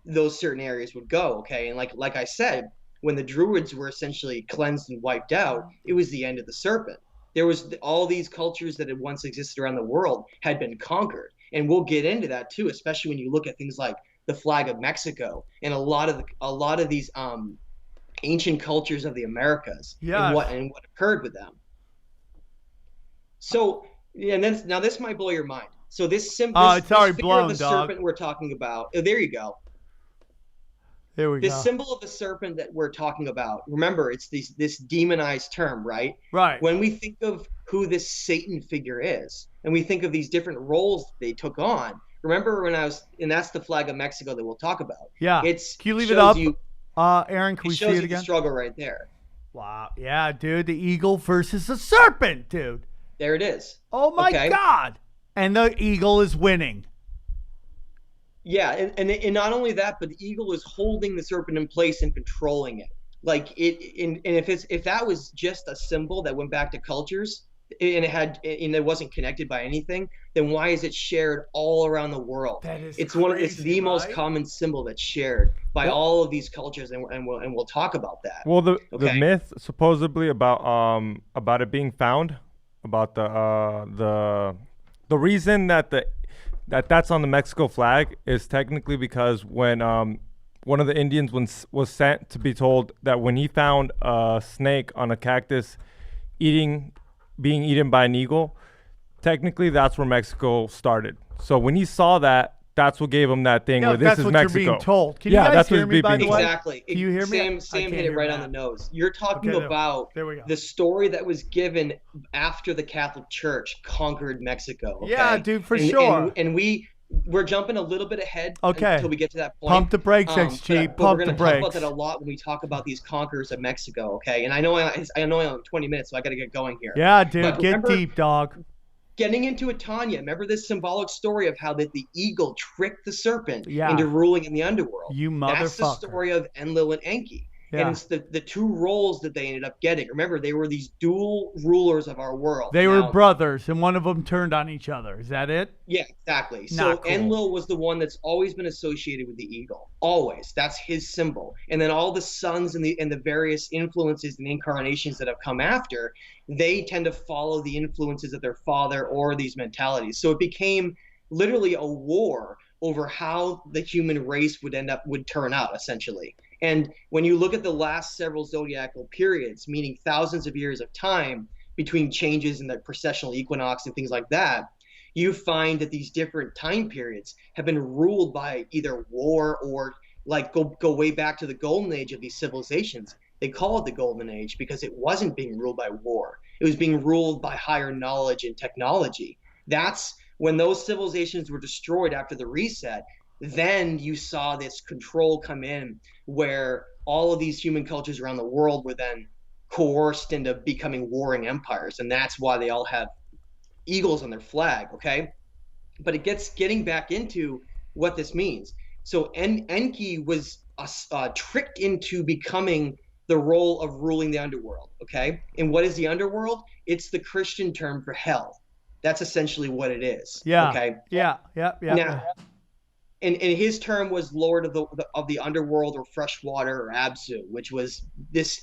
those certain areas would go. Okay, and like I said, when the Druids were essentially cleansed and wiped out, it was the end of the serpent. There was all these cultures that had once existed around the world had been conquered. And we'll get into that too, especially when you look at things like the flag of Mexico and a lot of these ancient cultures of the Americas. Yeah. And what occurred with them. So, and then now this might blow your mind. So this figure of the serpent we're talking about. Oh, there you go. There we go. This symbol of the serpent that we're talking about, remember, it's this demonized term, right? Right. When we think of who this Satan figure is, and we think of these different roles they took on, remember and that's the flag of Mexico that we'll talk about. Yeah. Can you leave it up? Aaron, can we see it again? The struggle right there. Wow. Yeah, dude. The eagle versus the serpent, dude. There it is. Oh, my God. And the eagle is winning. Yeah, and not only that, but the eagle is holding the serpent in place and controlling it. Like if that was just a symbol that went back to cultures, it wasn't connected by anything, then why is it shared all around the world? That is it's crazy, the most right? common symbol that's shared by all of these cultures, and we'll talk about that. Well, the Okay. myth supposedly about it being found, about the reason that's on the Mexico flag is technically because when one of the Indians was sent to be told that when he found a snake on a cactus being eaten by an eagle, technically that's where Mexico started. So when he saw that, that's what gave him that thing Yeah, where this that's is what Mexico. you're being told. Can Yeah, you guys that's what hear he's me, by the being way? told. Exactly. Can you hear me? I Sam can't hit it hear right Matt. on the nose. You're talking Okay, about there we go. the story that was given after the Catholic Church conquered Mexico. Okay? Yeah, dude, for And- sure. And we're jumping a little bit ahead Okay. until we get to that point. Pump the brakes, But XG. we're Pump going the to talk about brakes. that a lot when we talk about these conquerors of Mexico. Okay, and I know I have 20 minutes, so I got to get going here. Yeah, dude, But get remember, deep, dog. Getting into it, Tanya, remember this symbolic story of how that the eagle tricked the serpent Yeah. into ruling in the underworld? You That's the motherfucker. story of Enlil and Enki. Yeah. And it's the two roles that they ended up getting. Remember, they were these dual rulers of our world. They were Now, brothers, and one of them turned on each other. Is that it? Yeah, exactly. So Not cool. Enlil was the one that's always been associated with the eagle. Always. That's his symbol. And then all the sons and the various influences and incarnations that have come after, they tend to follow the influences of their father or these mentalities. So it became literally a war over how the human race would turn out, essentially. And when you look at the last several zodiacal periods, meaning thousands of years of time between changes in the precessional equinox and things like that, you find that these different time periods have been ruled by either war or like go way back to the golden age of these civilizations. They call it the golden age because it wasn't being ruled by war. It was being ruled by higher knowledge and technology. That's when those civilizations were destroyed after the reset. Then you saw this control come in where all of these human cultures around the world were then coerced into becoming warring empires. And that's why they all have eagles on their flag, okay? But it getting back into what this means. So Enki was tricked into becoming the role of ruling the underworld, okay? And what is the underworld? It's the Christian term for hell. That's essentially what it is. Yeah. Okay. Yeah. Now, and his term was Lord of the underworld, or freshwater, or Absu, which was this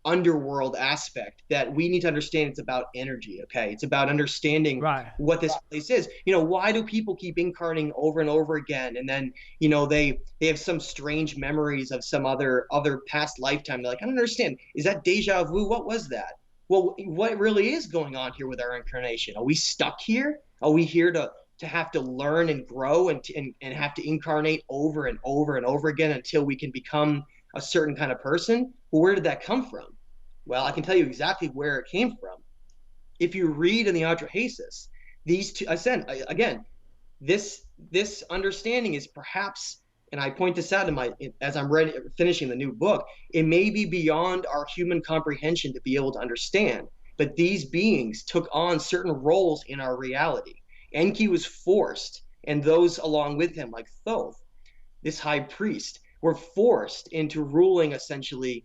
underworld aspect that we need to understand. It's about energy. Okay, it's about understanding what this place is. Why do people keep incarnating over and over again, and then they have some strange memories of some other past lifetime? They're like, I don't understand. Is that deja vu? What was that? Well, what really is going on here with our incarnation? Are we stuck here? Are we here to have to learn and grow and have to incarnate over and over and over again until we can become a certain kind of person? Well, where did that come from? Well, I can tell you exactly where it came from. If you read in the Atrahasis, these two, again, this understanding is perhaps, and I point this out as I'm finishing the new book, it may be beyond our human comprehension to be able to understand, but these beings took on certain roles in our reality. Enki was forced, and those along with him, like Thoth, this high priest, were forced into ruling essentially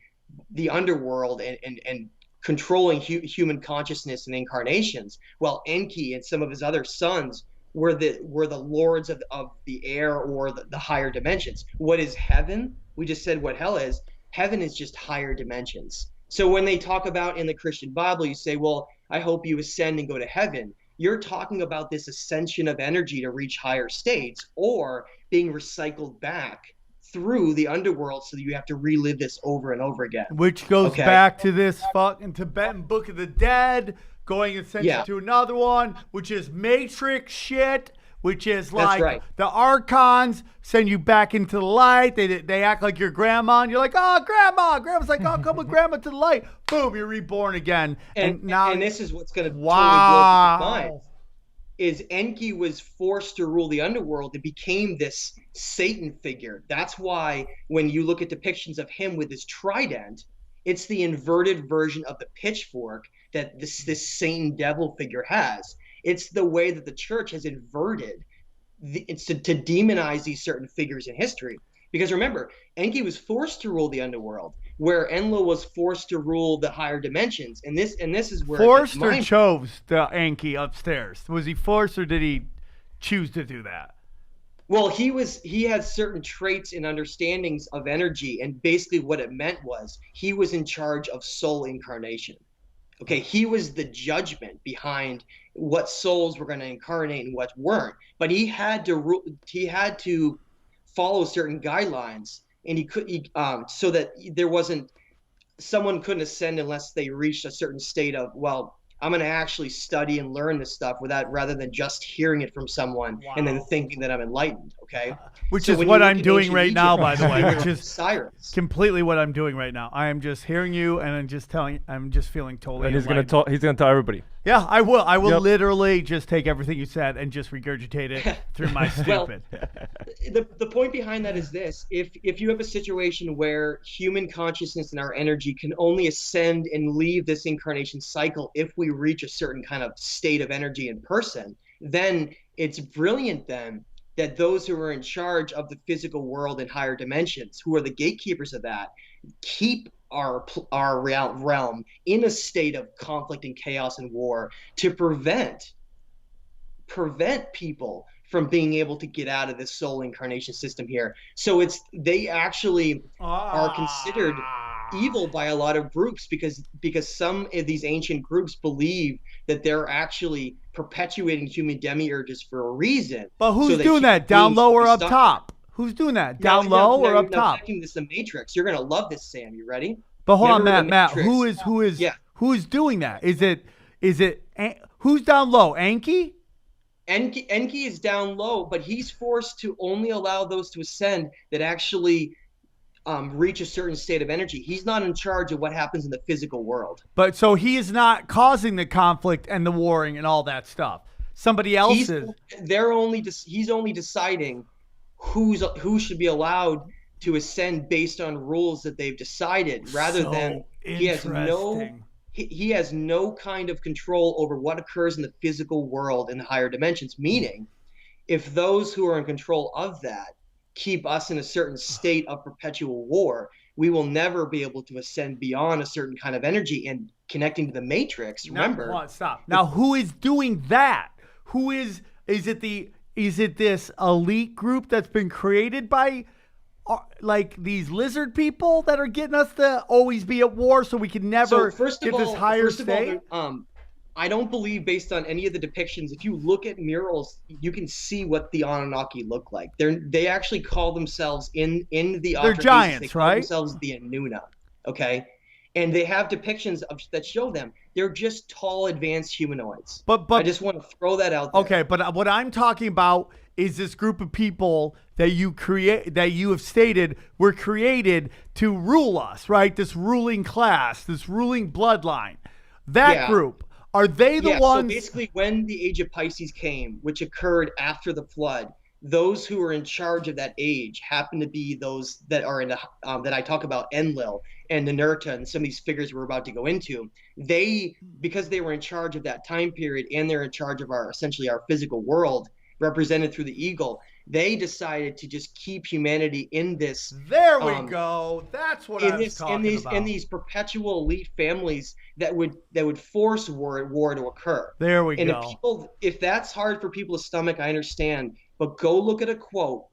the underworld and controlling human consciousness and incarnations, while Enki and some of his other sons were the lords of the air or the higher dimensions. What is heaven? We just said what hell is. Heaven is just higher dimensions. So when they talk about in the Christian Bible, you say, well, I hope you ascend and go to heaven. You're talking about this ascension of energy to reach higher states, or being recycled back through the underworld so that you have to relive this over and over again. Which goes back to this fucking Tibetan Book of the Dead, going essentially to another one, which is Matrix shit, which is like the Archons send you back into the light. They act like your grandma, and you're like, oh, grandma. Grandma's like, oh, come with grandma to the light. Boom, you're reborn again. And this is what's going to totally blow people's minds. Is Enki was forced to rule the underworld and became this Satan figure. That's why when you look at depictions of him with his trident, it's the inverted version of the pitchfork that this Satan devil figure has. It's the way that the church has inverted it's to demonize these certain figures in history. Because remember, Enki was forced to rule the underworld, where Enlil was forced to rule the higher dimensions. And this is where Forced or chose the Anki upstairs? Was he forced or did he choose to do that? Well, he had certain traits and understandings of energy, and basically what it meant was he was in charge of soul incarnation. Okay, he was the judgment behind what souls were going to incarnate and what weren't. But he had to follow certain guidelines, and so that there wasn't someone couldn't ascend unless they reached a certain state of, well, I'm going to actually study and learn this stuff rather than just hearing it from someone and then thinking that I'm enlightened. Okay. Which is what I'm doing right now, by the way, Egypt, which is sirens. completely what I'm doing right now. I am just hearing you and I'm just feeling totally And he's enlightened. gonna tell everybody. Yeah, I will. I will Yep. literally just take everything you said and just regurgitate it through my stupid. The point behind that is this: if you have a situation where human consciousness and our energy can only ascend and leave this incarnation cycle if we reach a certain kind of state of energy in person, then it's brilliant then that those who are in charge of the physical world and higher dimensions, who are the gatekeepers of that, keep our realm in a state of conflict and chaos and war to prevent people from being able to get out of this soul incarnation system here. So they actually are considered evil by a lot of groups because some of these ancient groups believe that they're actually perpetuating human demiurges for a reason. But who's so doing that? Down low or up stuck. top? Who's doing that? Down low or up top? Checking this, the Matrix. You're gonna love this, Sam. You ready? But hold on, Remember Matt. the Matrix? Who is doing that? Is it who's down low? Anki? Enki is down low, but he's forced to only allow those to ascend that actually reach a certain state of energy. He's not in charge of what happens in the physical world. But so he is not causing the conflict and the warring and all that stuff. Somebody else is. He's only deciding who should be allowed to ascend based on rules that they've decided, rather than he has no kind of control over what occurs in the physical world in the higher dimensions. Meaning, if those who are in control of that keep us in a certain state of perpetual war, we will never be able to ascend beyond a certain kind of energy. And connecting to the Matrix, remember? No, stop. Now, who is doing that? Who is it this elite group that's been created by like these lizard people that are getting us to always be at war so we can never get this higher state? I don't believe, based on any of the depictions, if you look at murals, you can see what the Anunnaki look like. They actually call themselves in the They're giants, they call right? themselves the Annuna, okay? And they have depictions that show them. They're just tall, advanced humanoids. But I just want to throw that out there. Okay, but what I'm talking about is this group of people that you have stated were created to rule us, right? This ruling class, this ruling bloodline. That group. Are they the ones? So basically, when the age of Pisces came, which occurred after the flood, those who were in charge of that age happen to be those that are in the that I talk about, Enlil and Ninurta and some of these figures we're about to go into. Because they were in charge of that time period and they're in charge of essentially our physical world, represented through the eagle, they decided to just keep humanity in this. There we go. That's what I was talking about. In these perpetual elite families that would force war to occur. There we go. If that's hard for people to stomach, I understand. But go look at a quote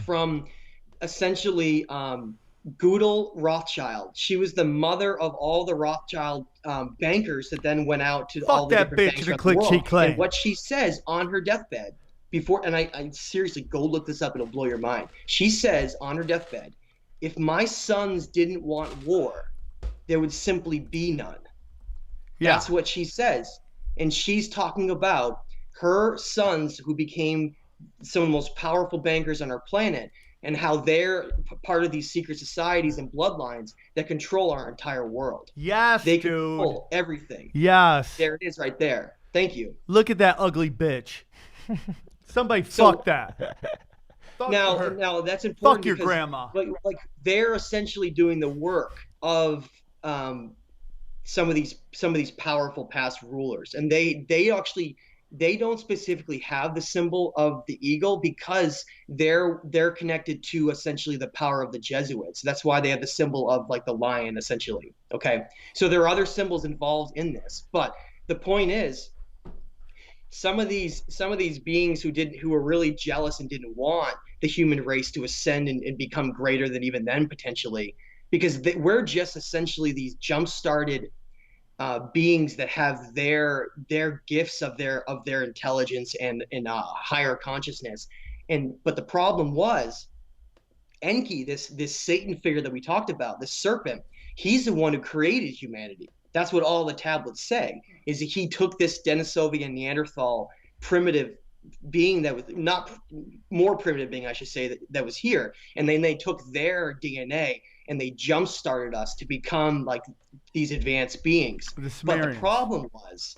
from essentially Gödel Rothschild. She was the mother of all the Rothschild bankers that then went out to all the different banks around the world. And what she says on her deathbed, and I seriously, go look this up, it'll blow your mind. She says on her deathbed, if my sons didn't want war, there would simply be none. Yeah. That's what she says. And she's talking about her sons who became some of the most powerful bankers on our planet, and how they're part of these secret societies and bloodlines that control our entire world. Yes, they control everything. Yes. There it is right there. Thank you. Look at that ugly bitch. Somebody fuck that. Now that's important. Fuck your grandma. Like they're essentially doing the work of some of these powerful past rulers, and they actually they don't specifically have the symbol of the eagle because they're connected to essentially the power of the Jesuits. That's why they have the symbol of like the lion, essentially. Okay, so there are other symbols involved in this, but the point is, some of these beings who were really jealous and didn't want the human race to ascend and become greater than even then potentially, because we're just essentially these jump-started beings that have their gifts of their intelligence and higher consciousness. But the problem was Enki, this Satan figure that we talked about, the serpent, he's the one who created humanity. That's what all the tablets say, is that he took this Denisovian Neanderthal primitive being that was not more primitive being, I should say, that was here. And then they took their DNA and they jump started us to become like these advanced beings. But the problem was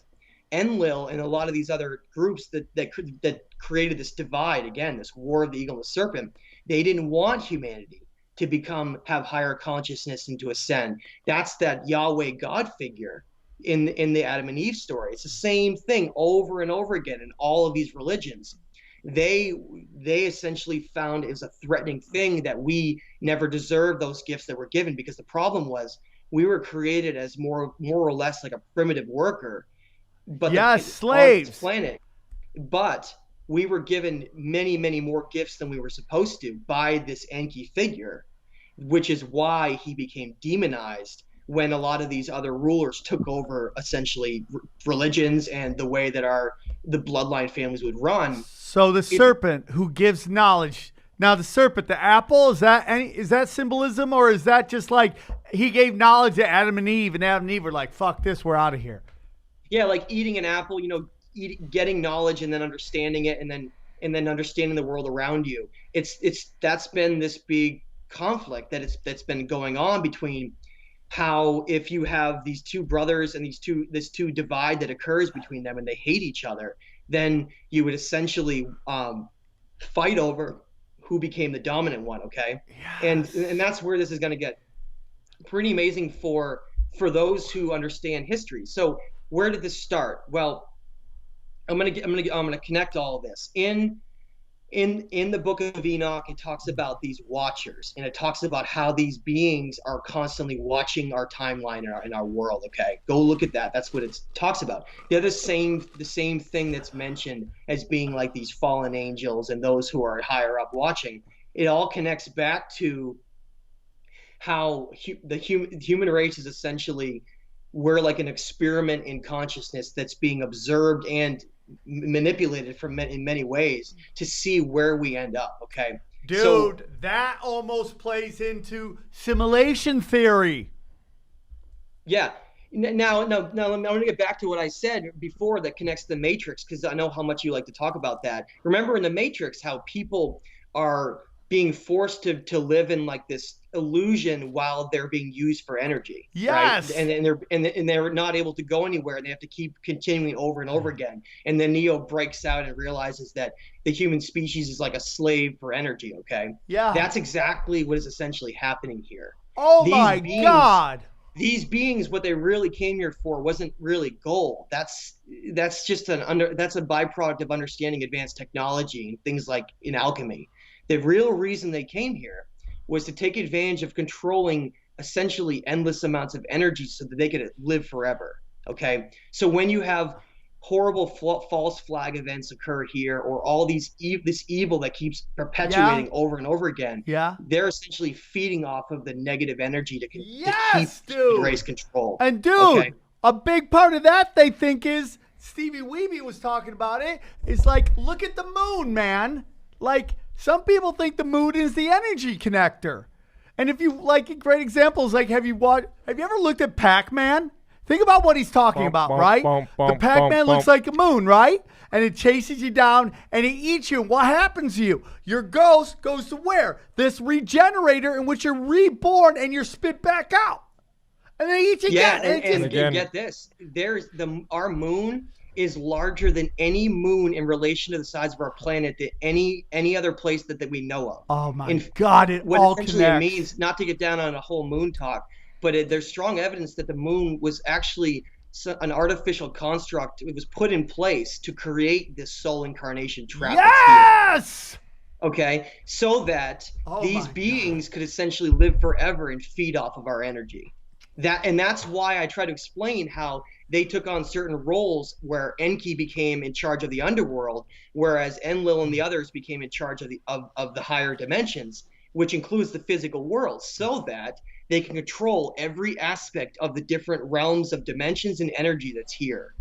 Enlil and a lot of these other groups that created this divide, again, this war of the eagle and the serpent, they didn't want humanity to have higher consciousness and to ascend. That's that Yahweh God figure in the Adam and Eve story. It's the same thing over and over again in all of these religions. They essentially found it was a threatening thing that we never deserved those gifts that were given, because the problem was we were created as more or less like a primitive worker, but slaves on this planet. But we were given many, many more gifts than we were supposed to by this Enki figure, which is why he became demonized when a lot of these other rulers took over essentially religions and the way that the bloodline families would run. So the serpent who gives knowledge. Now the serpent, the apple, is that symbolism, or is that just like he gave knowledge to Adam and Eve, and Adam and Eve were like, fuck this, we're out of here? Yeah, like eating an apple, getting knowledge and then understanding it, and then understanding the world around you. That's been this big conflict that's been going on between how if you have these two brothers and this two divide that occurs between them and they hate each other, then you would essentially fight over who became the dominant one. Okay. Yes. And that's where this is going to get pretty amazing for those who understand history. So where did this start? Well, I'm gonna connect all of this. In the book of Enoch, it talks about these watchers, and it talks about how these beings are constantly watching our timeline in our world. Okay, go look at that. That's what it talks about. They're the same thing that's mentioned as being like these fallen angels and those who are higher up watching. It all connects back to how the human race is essentially, we're like an experiment in consciousness that's being observed and manipulated in many ways to see where we end up. Okay, dude, so that almost plays into simulation theory. Yeah. Now I'm going to get back to what I said before that connects to the Matrix, because I know how much you like to talk about that. Remember in the Matrix how people are being forced to live in like this illusion while they're being used for energy. Yes. Right? And they're not able to go anywhere, and they have to keep continuing over and over again. And then Neo breaks out and realizes that the human species is like a slave for energy. Okay. Yeah. That's exactly what is essentially happening here. Oh my God. These beings, what they really came here for wasn't really gold. That's just that's a byproduct of understanding advanced technology and things like in alchemy. The real reason they came here was to take advantage of controlling essentially endless amounts of energy so that they could live forever. Okay. So when you have horrible false flag events occur here, or all this evil that keeps perpetuating over and over again, they're essentially feeding off of the negative energy to keep the race control. And dude, a big part of that they think is, Stevie Weeby was talking about it, is like, look at the moon, man. Like, some people think the moon is the energy connector. And if you like great examples, like have you ever looked at Pac-Man? Think about what he's talking about, right? The Pac-Man looks like a moon, right? And it chases you down and it eats you. What happens to you? Your ghost goes to where? This regenerator in which you're reborn and you're spit back out. And then it eats you again. And get this. Our moon is larger than any moon in relation to the size of our planet that any other place that we know of. Oh my God, it all connects. What essentially it means, not to get down on a whole moon talk, but there's strong evidence that the moon was actually an artificial construct. It was put in place to create this soul incarnation trap. That's here. Okay, so that these beings could essentially live forever and feed off of our energy. That's why I try to explain how they took on certain roles where Enki became in charge of the underworld, whereas Enlil and the others became in charge of the higher dimensions, which includes the physical world, so that they can control every aspect of the different realms of dimensions and energy that's here.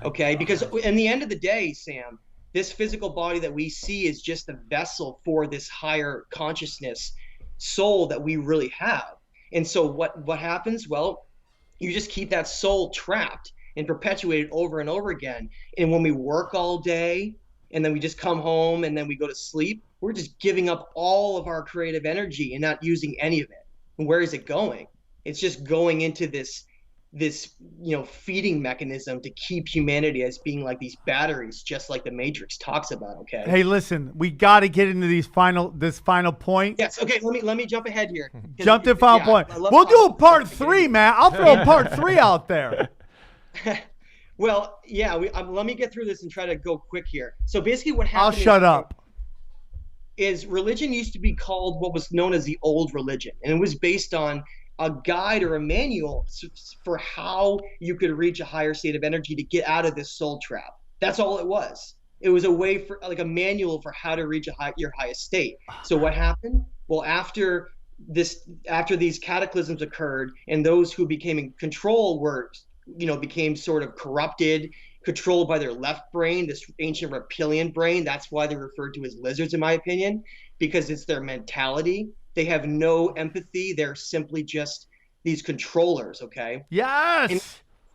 Okay, because in the end of the day, Sam, this physical body that we see is just a vessel for this higher consciousness soul that we really have. And so what happens? Well, you just keep that soul trapped and perpetuated over and over again. And when we work all day and then we just come home and then we go to sleep, we're just giving up all of our creative energy and not using any of it. And where is it going? It's just going into this feeding mechanism to keep humanity as being like these batteries, just like the Matrix talks about. Okay. Hey, listen, we got to get into this final point. Yes. Okay. Let me jump ahead here. Jump to final point. We'll do a part 3, man. I'll throw a part 3 out there. Well, yeah. Let me get through this and try to go quick here. So basically, what happened? I'll shut up. Is religion used to be called what was known as the old religion, and it was based on a guide or a manual for how you could reach a higher state of energy to get out of this soul trap. That's all it was. It was a way for like a manual for how to reach your highest state. So what happened? Well, after these cataclysms occurred and those who became in control became sort of corrupted, controlled by their left brain, this ancient reptilian brain. That's why they're referred to as lizards, in my opinion, because it's their mentality. They have no empathy. They're simply just these controllers, okay? Yes. In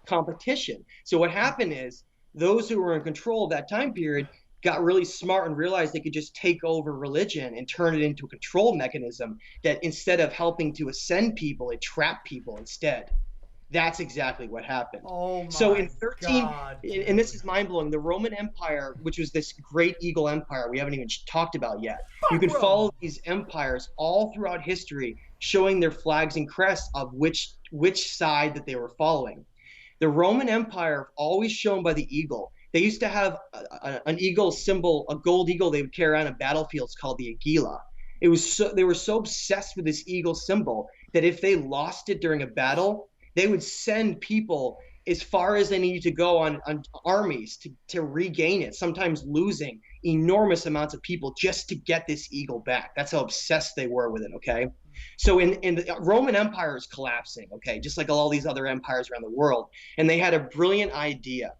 competition. So what happened is those who were in control of that time period got really smart and realized they could just take over religion and turn it into a control mechanism that instead of helping to ascend people, it trapped people instead. That's exactly what happened. Oh my so in God, and this is mind-blowing, the Roman Empire, which was this great eagle empire we haven't even talked about yet. You can follow these empires all throughout history, showing their flags and crests of which side that they were following. The Roman Empire, always shown by the eagle. They used to have an eagle symbol, a gold eagle they would carry around on battlefields called the Agila. They were so obsessed with this eagle symbol that if they lost it during a battle, they would send people as far as they needed to go on armies to regain it, sometimes losing enormous amounts of people just to get this eagle back. That's how obsessed they were with it, okay? So in the Roman Empire is collapsing, okay, just like all these other empires around the world. And they had a brilliant idea.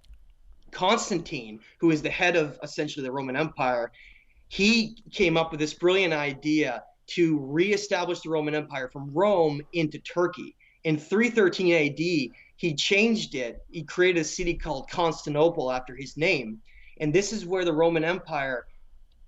Constantine, who is the head of essentially the Roman Empire, he came up with this brilliant idea to reestablish the Roman Empire from Rome into Turkey. In 313 AD, he changed it. He created a city called Constantinople after his name. And this is where the Roman Empire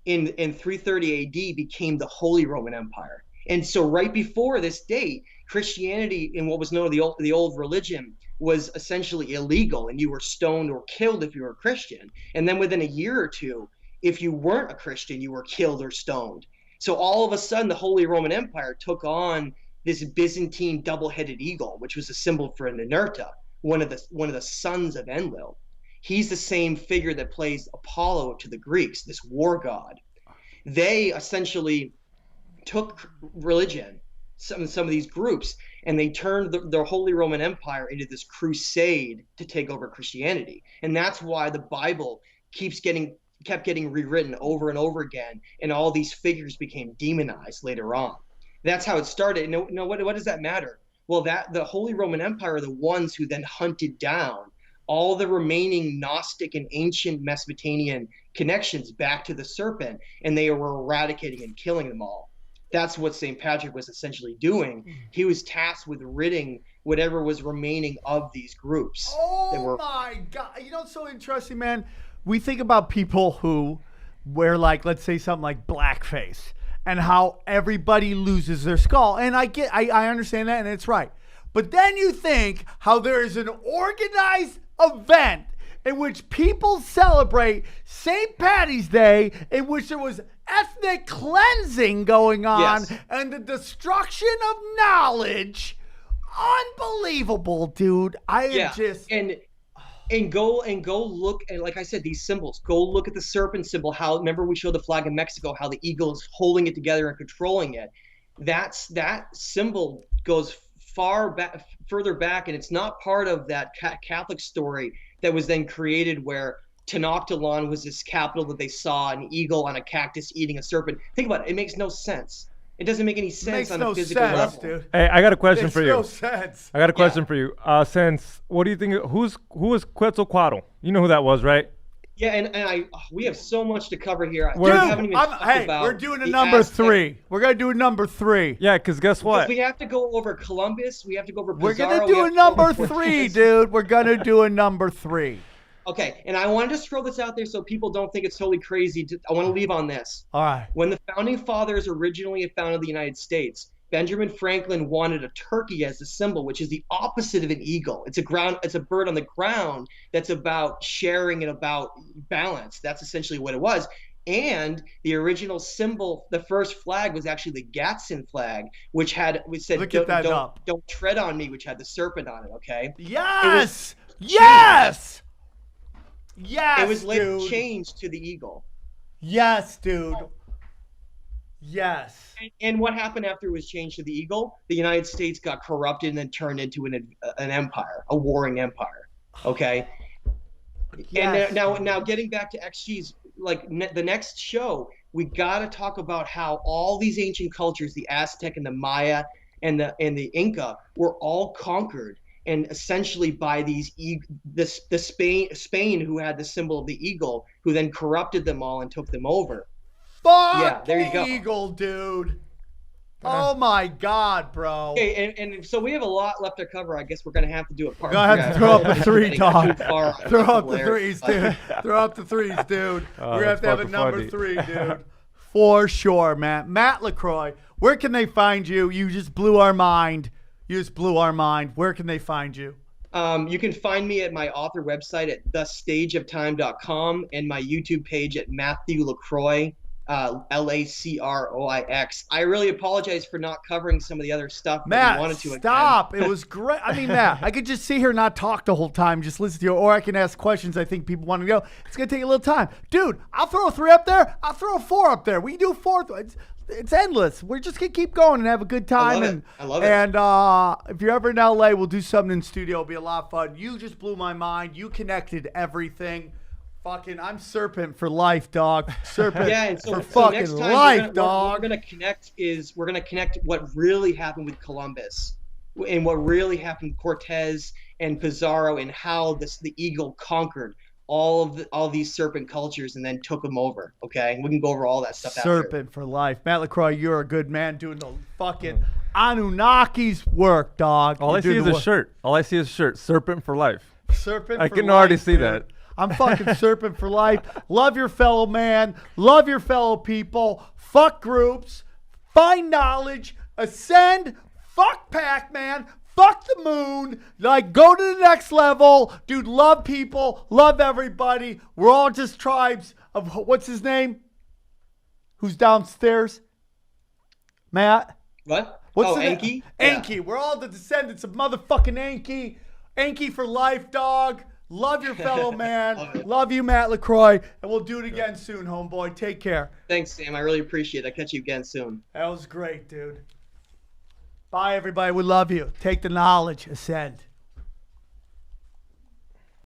in 330 AD became the Holy Roman Empire. And so right before this date, Christianity in what was known as the old religion was essentially illegal, and you were stoned or killed if you were a Christian. And then within a year or two, if you weren't a Christian, you were killed or stoned. So all of a sudden, the Holy Roman Empire took on this Byzantine double-headed eagle, which was a symbol for Ninurta, one of the sons of Enlil. He's the same figure that plays Apollo to the Greeks, this war god. They essentially took religion, some of these groups, and they turned the Holy Roman Empire into this crusade to take over Christianity. And that's why the Bible kept getting rewritten over and over again, and all these figures became demonized later on. That's how it started. No, what does that matter? Well, the Holy Roman Empire are the ones who then hunted down all the remaining Gnostic and ancient Mesopotamian connections back to the Serpent, and they were eradicating and killing them all. That's what St. Patrick was essentially doing. He was tasked with ridding whatever was remaining of these groups. Oh my God. You know, it's so interesting, man. We think about people who wear, like, let's say something like blackface, and how everybody loses their skull. And I understand that, and it's right. But then you think how there is an organized event in which people celebrate St. Patty's Day, in which there was ethnic cleansing going on, yes, and the destruction of knowledge. Unbelievable, dude. And And go look, and like I said, these symbols. Go look at the serpent symbol. How, remember we showed the flag in Mexico, how the eagle is holding it together and controlling it. That symbol goes further back, and it's not part of that Catholic story that was then created where Tenochtitlan was this capital that they saw an eagle on a cactus eating a serpent. Think about it. It makes no sense. It doesn't make any sense on a physical level. Dude. Hey, I got a question for you. No sense. I got a question for you. Since what do you think? Who was Quetzalcoatl? You know who that was, right? Yeah, and we have so much to cover here. Dude, we haven't even talked about we're doing a the number Aztec. 3. We're gonna do a number 3. Yeah, because guess what? We have to go over Columbus. We have to go over We're Pizarro. gonna do a number 3, dude. We're gonna do a number 3. Okay, and I want to just throw this out there so people don't think it's totally crazy. I want to leave on this. All right. When the founding fathers originally founded the United States, Benjamin Franklin wanted a turkey as the symbol, which is the opposite of an eagle. It's a bird on the ground that's about sharing and about balance. That's essentially what it was. And the original symbol, the first flag, was actually the Gadsden flag, which said don't tread on me, which had the serpent on it. Okay. Yes. Yes. Yes. It was later dude. changed to the eagle. Yes, dude. Yes. And what happened after it was changed to the eagle? The United States got corrupted and then turned into an empire, a warring empire. Okay. Yes. And now getting back to XG's, like the next show, we got to talk about how all these ancient cultures, the Aztec and the Maya and the Inca, were all conquered. And essentially by the Spain, who had the symbol of the eagle, who then corrupted them all and took them over. Fuck yeah, there you go. eagle, dude. Oh my God, bro. Okay, and so we have a lot left to cover. I guess we're gonna have to do a part. Go ahead, throw up the 3, dog. Throw up the hilarious. 3s, dude. Throw up the 3s, dude. We're gonna have that's to have a fucking number funny. 3, dude. For sure, man. Matt Lacroix, where can they find you? You just blew our mind. Where can they find you? You can find me at my author website at thestageoftime.com and my YouTube page at Matthew Lacroix, Lacroix. I really apologize for not covering some of the other stuff that we wanted to. Stop. It was great. I mean, Matt, I could just sit here and not talk the whole time, just listen to you, or I can ask questions I think people want to know. It's going to take a little time. Dude, I'll throw a 3 up there. I'll throw a 4 up there. We can do a 4. It's endless. We're just going to keep going and have a good time. I love it. And if you're ever in LA, we'll do something in studio. It'll be a lot of fun. You just blew my mind. You connected everything. Fucking, I'm Serpent for life, dog. Serpent yeah, and so, for so fucking next time life, dog. What we're gonna connect what really happened with Columbus, and what really happened with Cortez and Pizarro, and how the eagle conquered all these serpent cultures and then took them over. Okay, we can go over all that stuff. Serpent for life, Matt Lacroix. You're a good man doing the fucking Annunnaki's work, dog. All I see is a shirt. Serpent for life. Serpent. I for can life, already see dude. that. I'm fucking Serpent for life. Love your fellow man. Love your fellow people. Fuck groups. Find knowledge. Ascend. Fuck Pac-Man. Fuck the moon. Like, go to the next level. Dude, love people. Love everybody. We're all just tribes of, what's his name? Who's downstairs? Matt? What? What's the Enki? Enki. Yeah. We're all the descendants of motherfucking Enki. Enki for life, dog. Love your fellow man. Love you, Matt Lacroix. And we'll do it again soon, homeboy. Take care. Thanks, Sam. I really appreciate it. I'll catch you again soon. That was great, dude. Bye, everybody. We love you. Take the knowledge. Ascend.